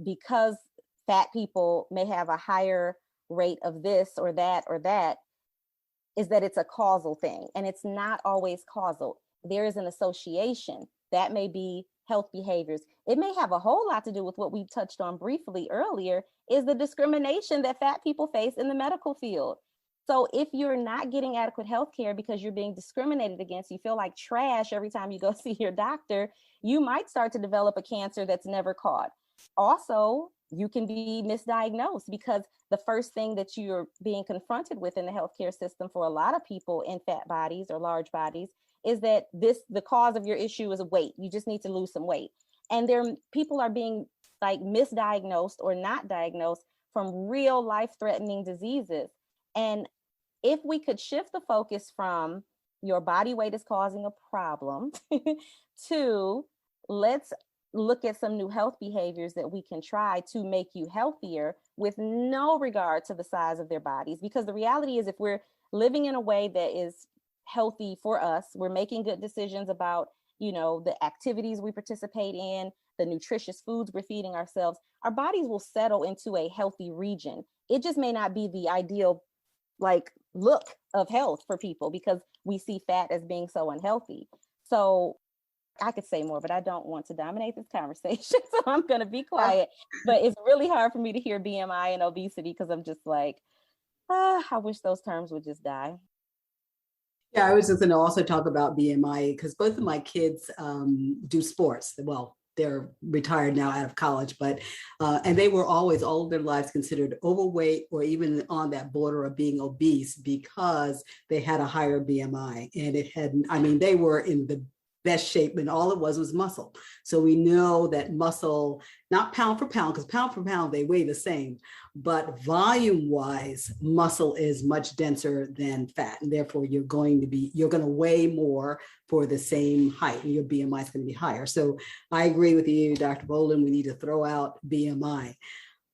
because fat people may have a higher rate of this or that, is that it's a causal thing. And it's not always causal. There is an association. That may be health behaviors. It may have a whole lot to do with what we touched on briefly earlier, is the discrimination that fat people face in the medical field. So if you're not getting adequate health care because you're being discriminated against, you feel like trash every time you go see your doctor, you might start to develop a cancer that's never caught. Also, you can be misdiagnosed because the first thing that you're being confronted with in the healthcare system for a lot of people in fat bodies or large bodies is that the cause of your issue is weight. You just need to lose some weight. And people are being like misdiagnosed or not diagnosed from real life-threatening diseases. And if we could shift the focus from your body weight is causing a problem to let's look at some new health behaviors that we can try to make you healthier with no regard to the size of their bodies. Because the reality is, if we're living in a way that is healthy for us, we're making good decisions about, the activities we participate in, the nutritious foods we're feeding ourselves, our bodies will settle into a healthy region. It just may not be the ideal look of health for people because we see fat as being so unhealthy. So I could say more, but I don't want to dominate this conversation. So I'm going to be quiet. But it's really hard for me to hear BMI and obesity because I'm just like, I wish those terms would just die. Yeah, I was just going to also talk about BMI because both of my kids do sports. Well, they're retired now out of college, but and they were always all their lives considered overweight or even on that border of being obese because they had a higher BMI. And they were in the best shape, and all it was muscle. So we know that muscle, not pound for pound, because pound for pound, they weigh the same, but volume wise, muscle is much denser than fat. And therefore you're going to weigh more for the same height, and your BMI is going to be higher. So I agree with you, Dr. Bolden, we need to throw out BMI.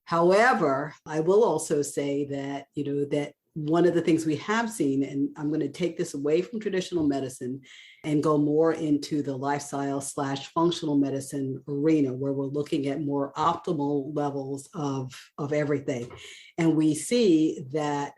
However, I will also say that, that one of the things we have seen, and I'm going to take this away from traditional medicine and go more into the lifestyle/functional medicine arena, where we're looking at more optimal levels of everything. And we see that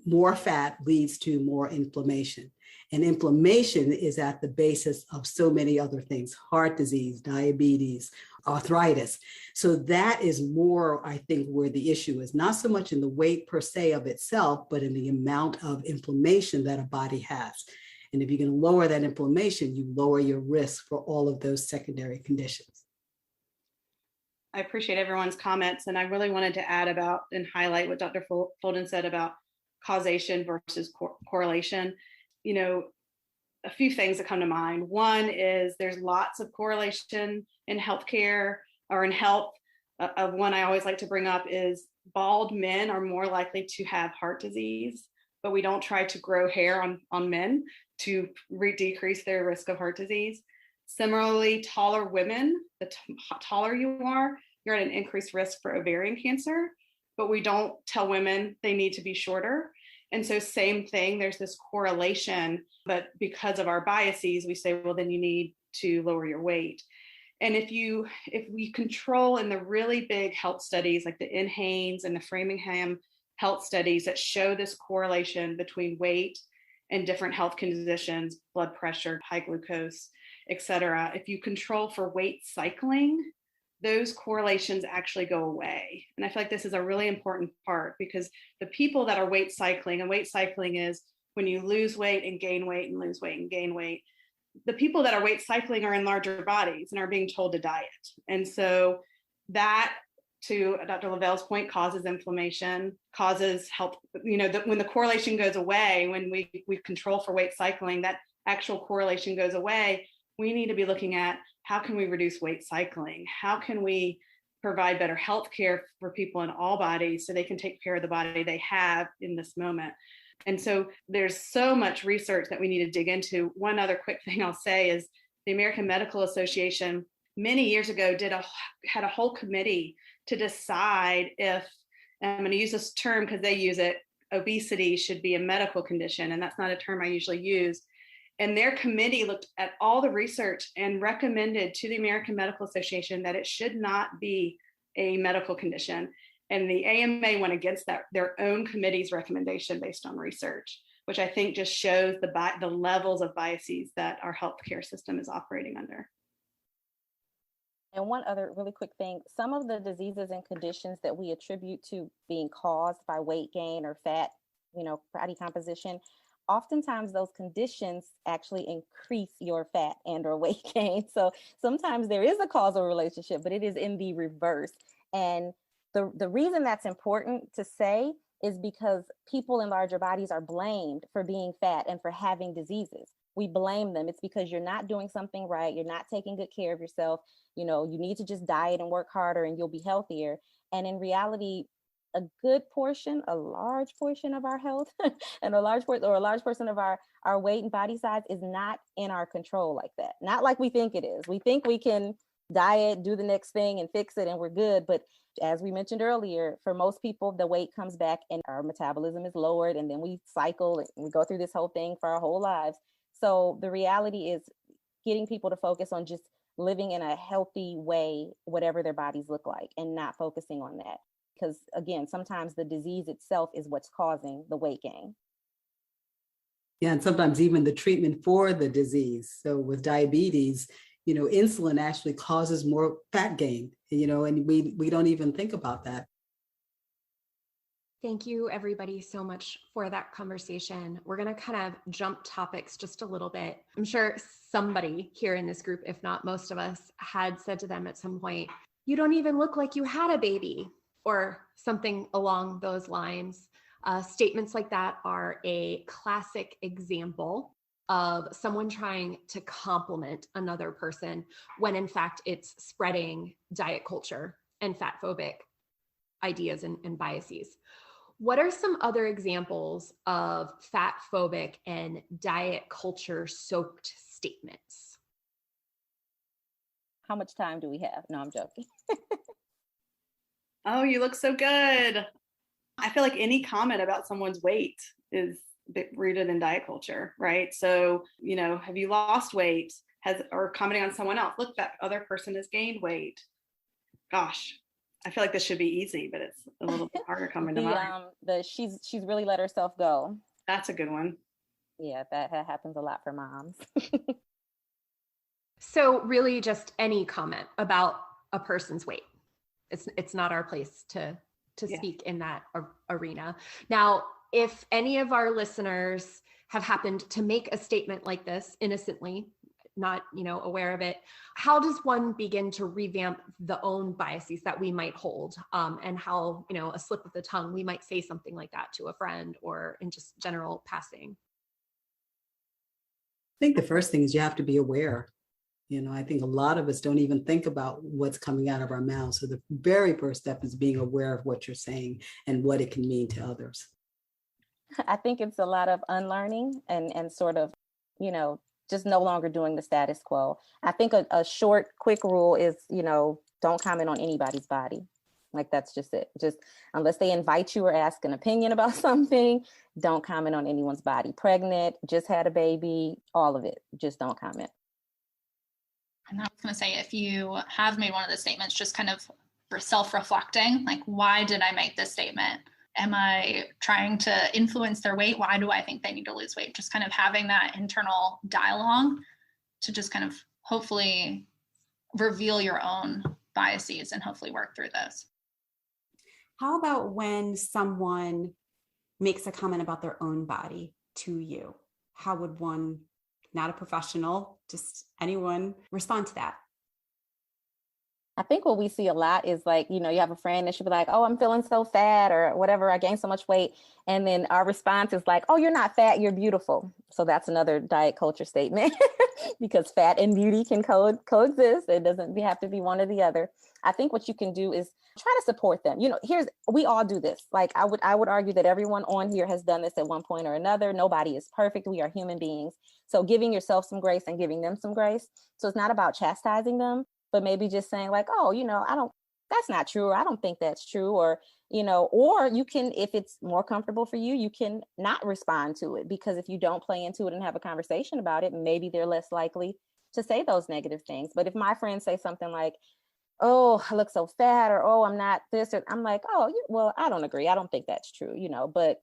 more fat leads to more inflammation. And inflammation is at the basis of so many other things: heart disease, diabetes, arthritis. So that is more, I think, where the issue is, not so much in the weight per se of itself, but in the amount of inflammation that a body has. And if you can lower that inflammation, you lower your risk for all of those secondary conditions. I appreciate everyone's comments. And I really wanted to add about and highlight what Dr. Folden said about causation versus correlation. A few things that come to mind. One is there's lots of correlation in healthcare or in health. One I always like to bring up is bald men are more likely to have heart disease, but we don't try to grow hair on men to decrease their risk of heart disease. Similarly, taller women, the taller you are, you're at an increased risk for ovarian cancer, but we don't tell women they need to be shorter. And so same thing, there's this correlation, but because of our biases, we say, well, then you need to lower your weight. And if we control in the really big health studies like the NHANES and the Framingham health studies that show this correlation between weight and different health conditions, blood pressure, high glucose, et cetera, if you control for weight cycling, those correlations actually go away. And I feel like this is a really important part, because the people that are weight cycling, and weight cycling is when you lose weight and gain weight and lose weight and gain weight, the people that are weight cycling are in larger bodies and are being told to diet. And so that, to Dr. Lavell's point, causes inflammation, causes health, when the correlation goes away, when we control for weight cycling, that actual correlation goes away. We need to be looking at, how can we reduce weight cycling? How can we provide better health care for people in all bodies so they can take care of the body they have in this moment? And so there's so much research that we need to dig into. One other quick thing I'll say is the American Medical Association many years ago had a whole committee to decide if, and I'm going to use this term because they use it, obesity should be a medical condition. And that's not a term I usually use. And their committee looked at all the research and recommended to the American Medical Association that it should not be a medical condition. And the AMA went against that, their own committee's recommendation based on research, which I think just shows the levels of biases that our healthcare system is operating under. And one other really quick thing, some of the diseases and conditions that we attribute to being caused by weight gain or fat, fatty composition, oftentimes those conditions actually increase your fat and or weight gain. So sometimes there is a causal relationship, but it is in the reverse. And the reason that's important to say is because people in larger bodies are blamed for being fat and for having diseases. We blame them. It's because you're not doing something right. You're not taking good care of yourself. You need to just diet and work harder and you'll be healthier. And in reality, a large portion of our health and a large portion of our weight and body size is not in our control like that. Not like we think it is. We think we can diet, do the next thing and fix it and we're good. But as we mentioned earlier, for most people, the weight comes back and our metabolism is lowered and then we cycle and we go through this whole thing for our whole lives. So the reality is getting people to focus on just living in a healthy way, whatever their bodies look like, and not focusing on that. Because again, sometimes the disease itself is what's causing the weight gain. Yeah, and sometimes even the treatment for the disease. So with diabetes, insulin actually causes more fat gain, and we don't even think about that. Thank you, everybody, so much for that conversation. We're going to kind of jump topics just a little bit. I'm sure somebody here in this group, if not most of us, had said to them at some point, "You don't even look like you had a baby," or something along those lines. Statements like that are a classic example of someone trying to compliment another person when in fact it's spreading diet culture and fat phobic ideas and biases. What are some other examples of fat phobic and diet culture soaked statements? How much time do we have? No, I'm joking. Oh, you look so good. I feel like any comment about someone's weight is rooted in diet culture, right? So, have you lost weight? Or commenting on someone else, look, that other person has gained weight. Gosh, I feel like this should be easy, but it's a little bit harder coming to mind. She's really let herself go. That's a good one. Yeah, that happens a lot for moms. So really just any comment about a person's weight. It's not our place to speak in that arena. Now, if any of our listeners have happened to make a statement like this innocently, not aware of it, how does one begin to revamp the own biases that we might hold, and how a slip of the tongue we might say something like that to a friend or in just general passing? I think the first thing is you have to be aware. I think a lot of us don't even think about what's coming out of our mouths. So the very first step is being aware of what you're saying and what it can mean to others. I think it's a lot of unlearning and sort of, just no longer doing the status quo. I think a short, quick rule is, don't comment on anybody's body. Like, that's just it. Just unless they invite you or ask an opinion about something, don't comment on anyone's body. Pregnant, just had a baby, all of it. Just don't comment. And I was going to say, if you have made one of the statements, just kind of for self-reflecting, like, why did I make this statement? Am I trying to influence their weight? Why do I think they need to lose weight? Just kind of having that internal dialogue to just kind of hopefully reveal your own biases and hopefully work through those. How about when someone makes a comment about their own body to you? How would one, not a professional, just anyone, respond to that? I think what we see a lot is like, you have a friend and she'll be like, oh, I'm feeling so fat or whatever, I gained so much weight. And then our response is like, oh, you're not fat, you're beautiful. So that's another diet culture statement because fat and beauty can coexist. It doesn't have to be one or the other. I think what you can do is try to support them. We all do this. Like I would argue that everyone on here has done this at one point or another. Nobody is perfect. We are human beings. So giving yourself some grace and giving them some grace. So it's not about chastising them, but maybe just saying like, oh, that's not true. Or I don't think that's true. Or you can, if it's more comfortable for you, you can not respond to it, because if you don't play into it and have a conversation about it, maybe they're less likely to say those negative things. But if my friends say something like, oh, I look so fat, or, oh, I'm not this, or I'm like, oh, well, I don't agree. I don't think that's true, but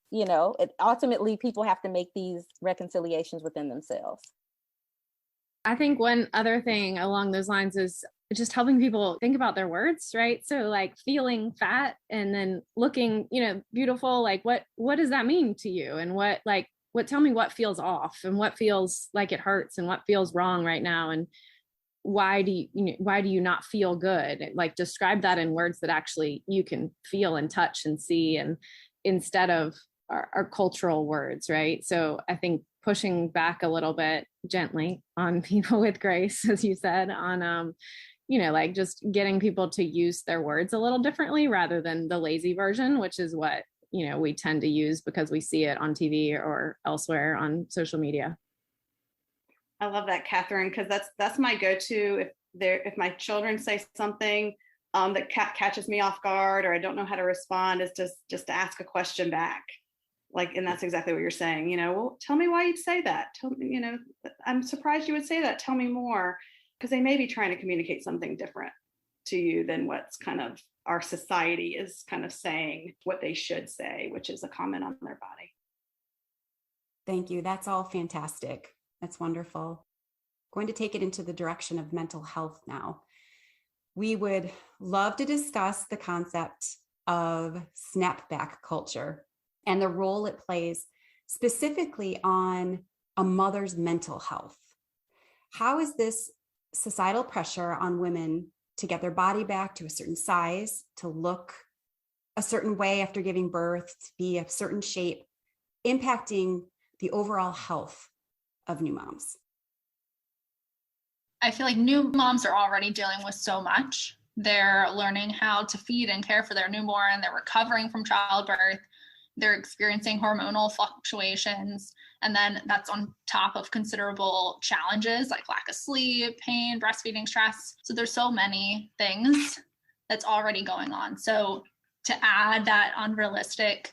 ultimately people have to make these reconciliations within themselves. I think one other thing along those lines is just helping people think about their words, right? So like feeling fat and then looking, beautiful, like what does that mean to you? And tell me what feels off and what feels like it hurts and what feels wrong right now. And why do you not feel good? Like describe that in words that actually you can feel and touch and see, and instead of our cultural words, right? So I think pushing back a little bit gently on people with grace, as you said, on like just getting people to use their words a little differently rather than the lazy version, which is what we tend to use because we see it on TV or elsewhere on social media. I love that, Catherine, because that's my go-to. If my children say something that catches me off guard, or I don't know how to respond, is just to ask a question back. And that's exactly what you're saying. Well, tell me why you'd say that. Tell me, I'm surprised you would say that. Tell me more, because they may be trying to communicate something different to you than what's kind of our society is kind of saying what they should say, which is a comment on their body. Thank you. That's all fantastic. That's wonderful. Going to take it into the direction of mental health now. We would love to discuss the concept of snapback culture and the role it plays specifically on a mother's mental health. How is this societal pressure on women to get their body back to a certain size, to look a certain way after giving birth, to be a certain shape, impacting the overall health of new moms? I feel like new moms are already dealing with so much. They're learning how to feed and care for their newborn. They're recovering from childbirth. They're experiencing hormonal fluctuations. And then that's on top of considerable challenges like lack of sleep, pain, breastfeeding, stress. So there's so many things that's already going on. So to add that unrealistic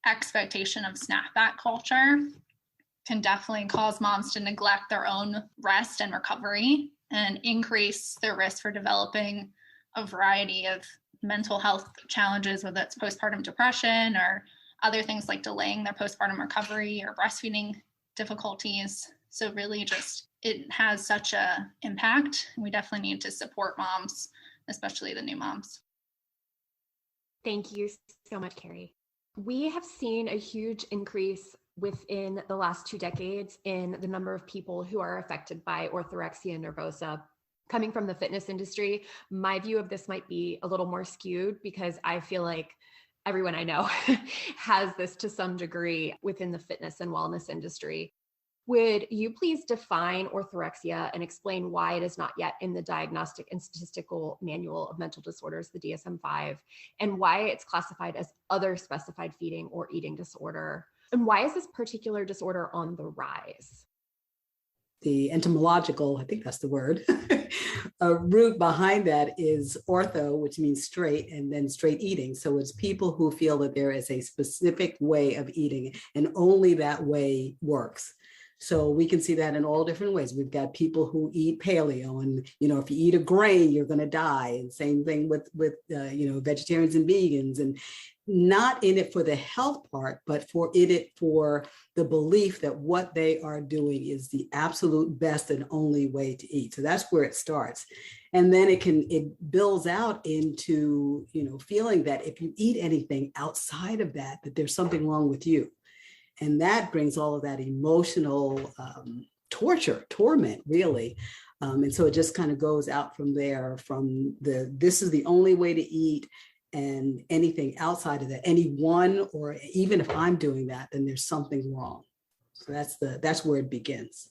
expectation of snapback culture can definitely cause moms to neglect their own rest and recovery and increase their risk for developing a variety of mental health challenges, whether it's postpartum depression or other things like delaying their postpartum recovery or breastfeeding difficulties. So really just, it has such a impact. We definitely need to support moms, especially the new moms. Thank you so much, Carrie. We have seen a huge increase within the last 2 decades in the number of people who are affected by orthorexia nervosa. Coming from the fitness industry, my view of this might be a little more skewed because I feel like everyone I know has this to some degree within the fitness and wellness industry. Would you please define orthorexia and explain why it is not yet in the Diagnostic and Statistical Manual of Mental Disorders, the DSM-5, and why it's classified as other specified feeding or eating disorder? And why is this particular disorder on the rise? The etymological, I think that's the word, root behind that is ortho, which means straight, and then straight eating. So it's people who feel that there is a specific way of eating and only that way works. So we can see that in all different ways. We've got people who eat paleo, and if you eat a grain, you're going to die. And same thing with vegetarians and vegans. And not in it for the health part, but in it for the belief that what they are doing is the absolute best and only way to eat. So that's where it starts. And then it builds out into, feeling that if you eat anything outside of that, that there's something wrong with you. And that brings all of that emotional torment, really. And so it just kind of goes out from there, from this is the only way to eat, and anything outside of that, anyone, or even if I'm doing that, then there's something wrong. So that's where it begins.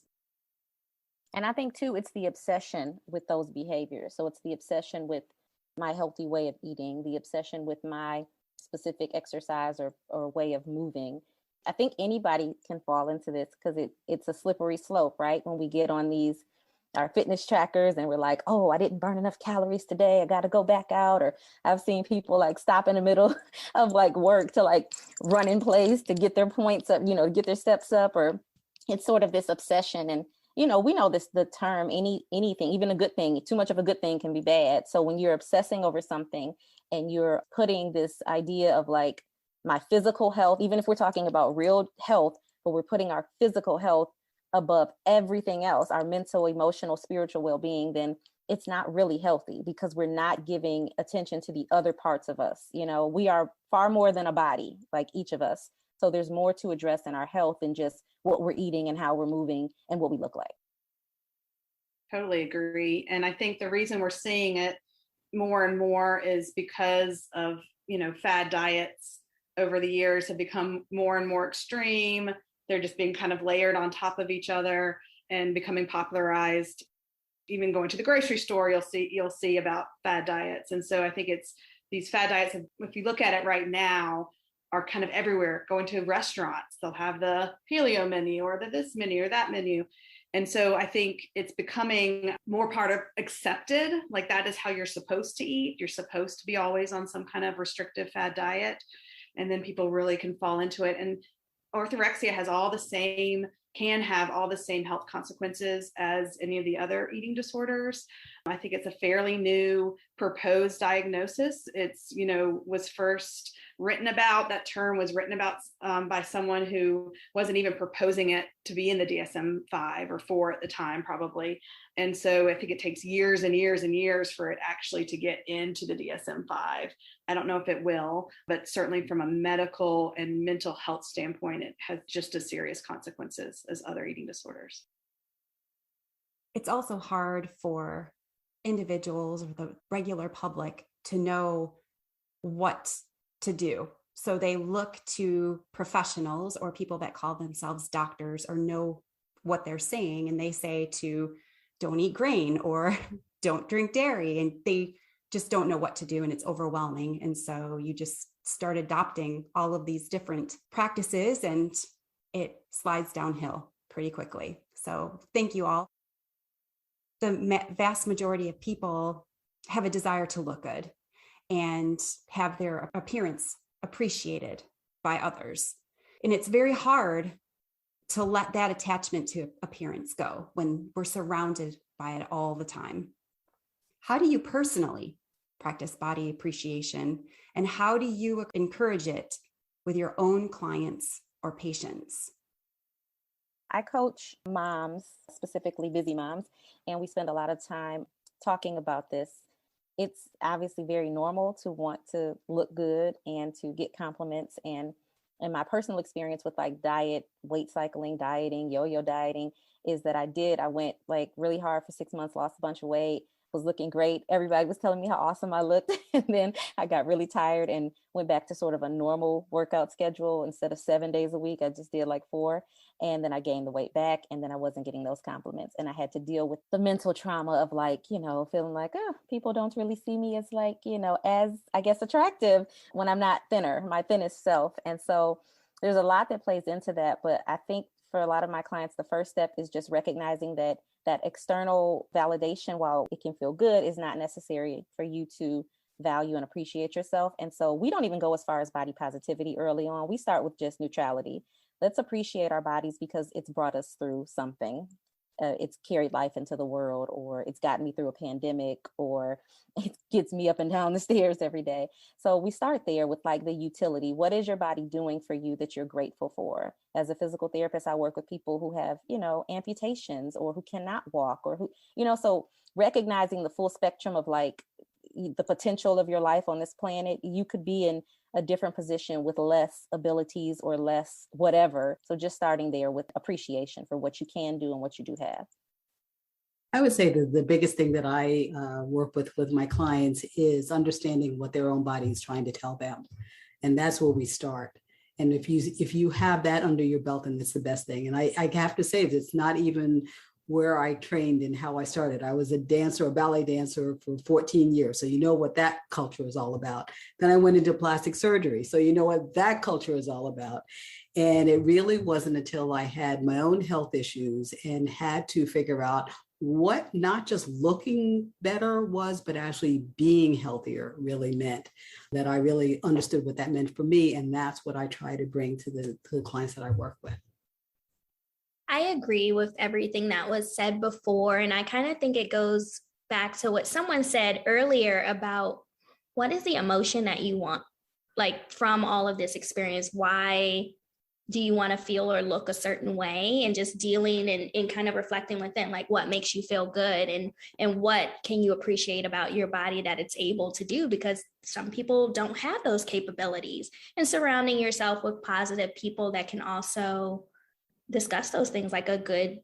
And I think too, it's the obsession with those behaviors. So it's the obsession with my healthy way of eating, the obsession with my specific exercise or way of moving. I think anybody can fall into this because it's a slippery slope, right? When we get on our fitness trackers and we're like, oh, I didn't burn enough calories today, I got to go back out. Or I've seen people like stop in the middle of like work to like run in place to get their points up, get their steps up. Or it's sort of this obsession. And we know the term, anything, even a good thing, too much of a good thing can be bad. So when you're obsessing over something and you're putting this idea of like my physical health, even if we're talking about real health, but we're putting our physical health above everything else, our mental, emotional, spiritual well-being, then it's not really healthy because we're not giving attention to the other parts of us. We are far more than a body, like each of us. So there's more to address in our health than just what we're eating and how we're moving and what we look like. Totally agree. And I think the reason we're seeing it more and more is because of, fad diets over the years have become more and more extreme. They're just being kind of layered on top of each other and becoming popularized. Even going to the grocery store, you'll see about fad diets. And so I think it's these fad diets, if you look at it right now, are kind of everywhere. Going to restaurants, they'll have the paleo menu or this menu or that menu. And so I think it's becoming more part of accepted, like that is how you're supposed to eat. You're supposed to be always on some kind of restrictive fad diet. And then people really can fall into it. And orthorexia can have all the same health consequences as any of the other eating disorders. I think it's a fairly new proposed diagnosis. It's, was first written about, that term was written about by someone who wasn't even proposing it to be in the DSM-5 or 4 at the time, probably. And so I think it takes years and years and years for it actually to get into the DSM-5. I don't know if it will, but certainly from a medical and mental health standpoint, it has just as serious consequences as other eating disorders. It's also hard for individuals or the regular public to know what to do. So they look to professionals or people that call themselves doctors or know what they're saying. And they say to don't eat grain or don't drink dairy. And they just don't know what to do. And it's overwhelming. And so you just start adopting all of these different practices and it slides downhill pretty quickly. So thank you all. The vast majority of people have a desire to look good and have their appearance appreciated by others. And it's very hard to let that attachment to appearance go when we're surrounded by it all the time. How do you personally practice body appreciation, and how do you encourage it with your own clients or patients? I coach moms, specifically busy moms, and we spend a lot of time talking about this. It's obviously very normal to want to look good and to get compliments. And in my personal experience with like diet, weight cycling, dieting, yo-yo dieting, is that I went like really hard for 6 months, lost a bunch of weight, was looking great. Everybody was telling me how awesome I looked. And then I got really tired and went back to sort of a normal workout schedule. Instead of 7 days a week, I just did like 4. And then I gained the weight back, and then I wasn't getting those compliments. And I had to deal with the mental trauma of like, feeling like, people don't really see me as like, as I guess attractive when I'm not thinner, my thinnest self. And so there's a lot that plays into that. But I think for a lot of my clients, the first step is just recognizing that external validation, while it can feel good, is not necessary for you to value and appreciate yourself. And so we don't even go as far as body positivity early on. We start with just neutrality. Let's appreciate our bodies because it's brought us through something. it's carried life into the world, or it's gotten me through a pandemic, or it gets me up and down the stairs every day. So we start there with like the utility. What is your body doing for you that you're grateful for? As a physical therapist, I work with people who have, amputations, or who cannot walk, or who, so recognizing the full spectrum of like the potential of your life on this planet. You could be in a different position with less abilities or less whatever. So just starting there with appreciation for what you can do and what you do have. I would say that the biggest thing that I work with my clients is understanding what their own body is trying to tell them. And that's where we start. And if you have that under your belt, then it's the best thing. And I have to say, it's not even where I trained and how I started. I was a ballet dancer for 14 years. So you know what that culture is all about. Then I went into plastic surgery. So you know what that culture is all about. And it really wasn't until I had my own health issues and had to figure out what not just looking better was, but actually being healthier really meant, that I really understood what that meant for me. And that's what I try to bring to the clients that I work with. I agree with everything that was said before. And I kind of think it goes back to what someone said earlier about what is the emotion that you want, like from all of this experience? Why do you want to feel or look a certain way? And just dealing and kind of reflecting within, like what makes you feel good, and what can you appreciate about your body that it's able to do, because some people don't have those capabilities. And surrounding yourself with positive people that can also discuss those things, like a good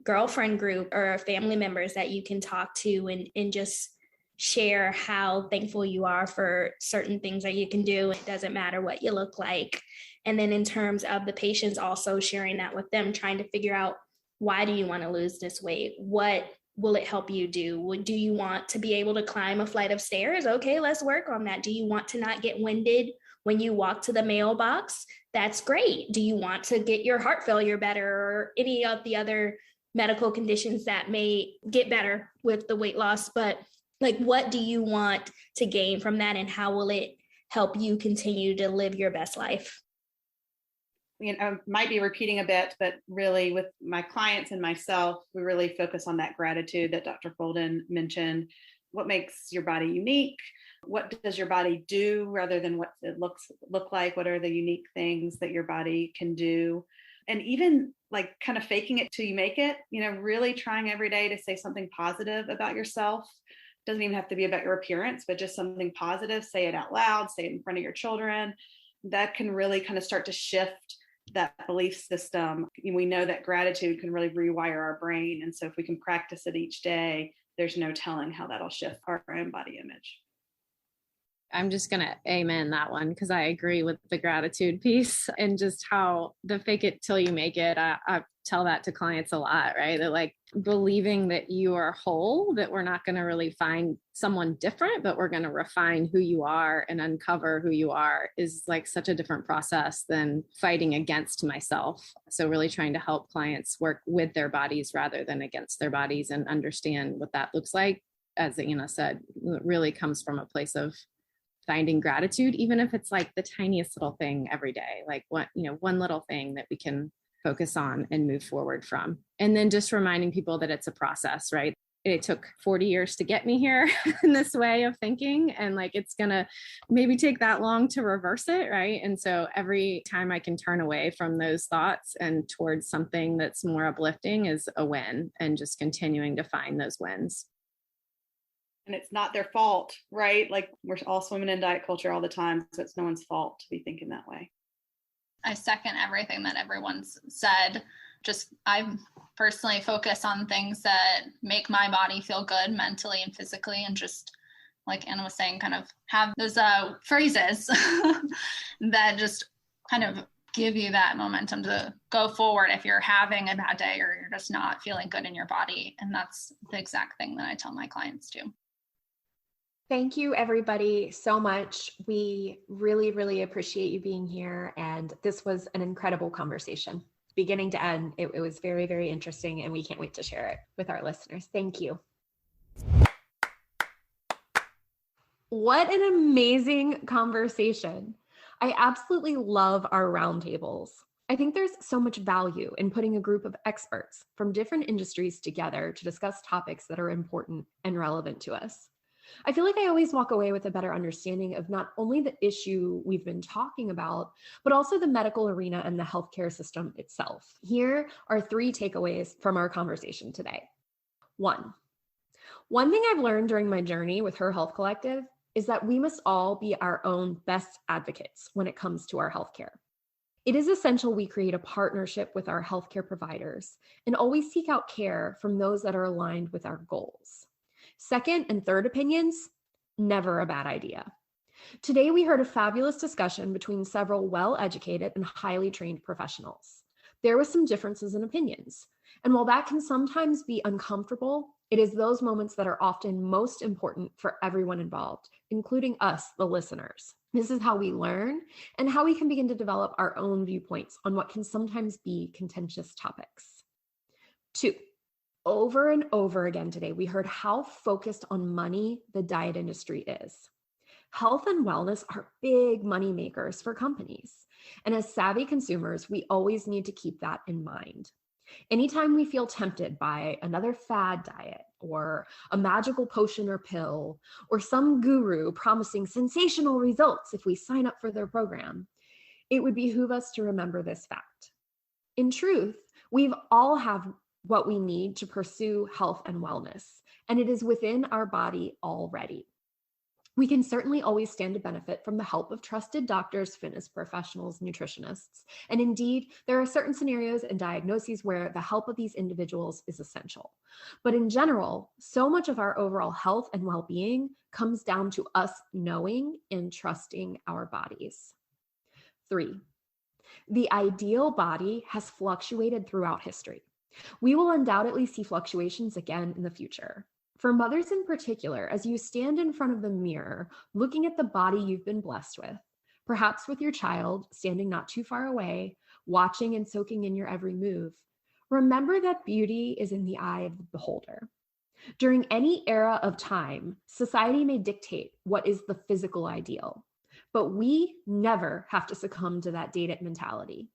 girlfriend group or family members that you can talk to and just share how thankful you are for certain things that you can do. It doesn't matter what you look like. And then in terms of the patients, also sharing that with them, trying to figure out, why do you want to lose this weight? What will it help you do? Do you want to be able to climb a flight of stairs? Okay, let's work on that. Do you want to not get winded when you walk to the mailbox? That's great. Do you want to get your heart failure better, or any of the other medical conditions that may get better with the weight loss? But like, what do you want to gain from that, and how will it help you continue to live your best life? Might be repeating a bit, but really with my clients and myself, we really focus on that gratitude that Dr. Folden mentioned. What makes your body unique? What does your body do rather than what it look like? What are the unique things that your body can do? And even like kind of faking it till you make it, really trying every day to say something positive about yourself. Doesn't even have to be about your appearance, but just something positive. Say it out loud, say it in front of your children. That can really kind of start to shift that belief system. We know that gratitude can really rewire our brain. And so if we can practice it each day, there's no telling how that'll shift our own body image. I'm just going to amen that one, because I agree with the gratitude piece, and just how the fake it till you make it. I tell that to clients a lot, right? That like believing that you are whole, that we're not going to really find someone different, but we're going to refine who you are and uncover who you are, is like such a different process than fighting against myself. So really trying to help clients work with their bodies rather than against their bodies, and understand what that looks like. As Anna said, it really comes from a place of finding gratitude, even if it's like the tiniest little thing every day, like one little thing that we can focus on and move forward from. And then just reminding people that it's a process, right? It took 40 years to get me here in this way of thinking. And like, it's going to maybe take that long to reverse it, right? And so every time I can turn away from those thoughts and towards something that's more uplifting is a win, and just continuing to find those wins. And it's not their fault, right? Like, we're all swimming in diet culture all the time. So it's no one's fault to be thinking that way. I second everything that everyone's said. I personally focus on things that make my body feel good mentally and physically, and just like Anna was saying, kind of have those phrases that just kind of give you that momentum to go forward if you're having a bad day or you're just not feeling good in your body. And that's the exact thing that I tell my clients too. Thank you, everybody, so much. We really, really appreciate you being here. And this was an incredible conversation. Beginning to end, it was very, very interesting, and we can't wait to share it with our listeners. Thank you. What an amazing conversation. I absolutely love our roundtables. I think there's so much value in putting a group of experts from different industries together to discuss topics that are important and relevant to us. I feel like I always walk away with a better understanding of not only the issue we've been talking about, but also the medical arena and the healthcare system itself. Here are 3 takeaways from our conversation today. One thing I've learned during my journey with HER Health Collective is that we must all be our own best advocates when it comes to our healthcare. It is essential we create a partnership with our healthcare providers and always seek out care from those that are aligned with our goals. Second and third opinions, never a bad idea. Today, we heard a fabulous discussion between several well-educated and highly trained professionals. There were some differences in opinions. And while that can sometimes be uncomfortable, it is those moments that are often most important for everyone involved, including us, the listeners. This is how we learn and how we can begin to develop our own viewpoints on what can sometimes be contentious topics. 2, over and over again today, we heard how focused on money the diet industry is. Health and wellness are big money makers for companies. And as savvy consumers, we always need to keep that in mind. Anytime we feel tempted by another fad diet or a magical potion or pill or some guru promising sensational results if we sign up for their program, it would behoove us to remember this fact. In truth, we've all have what we need to pursue health and wellness, and it is within our body already. We can certainly always stand to benefit from the help of trusted doctors, fitness professionals, nutritionists. And indeed, there are certain scenarios and diagnoses where the help of these individuals is essential. But in general, so much of our overall health and well-being comes down to us knowing and trusting our bodies. 3, the ideal body has fluctuated throughout history. We will undoubtedly see fluctuations again in the future. For mothers in particular, as you stand in front of the mirror, looking at the body you've been blessed with, perhaps with your child standing not too far away, watching and soaking in your every move, remember that beauty is in the eye of the beholder. During any era of time, society may dictate what is the physical ideal, but we never have to succumb to that dated mentality.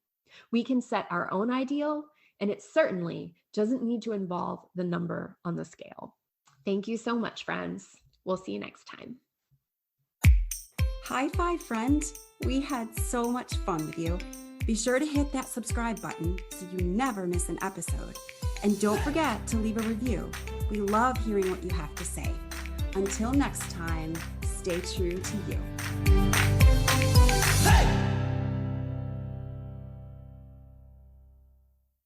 We can set our own ideal, and it certainly doesn't need to involve the number on the scale. Thank you so much, friends. We'll see you next time. High five, friends. We had so much fun with you. Be sure to hit that subscribe button so you never miss an episode. And don't forget to leave a review. We love hearing what you have to say. Until next time, stay true to you.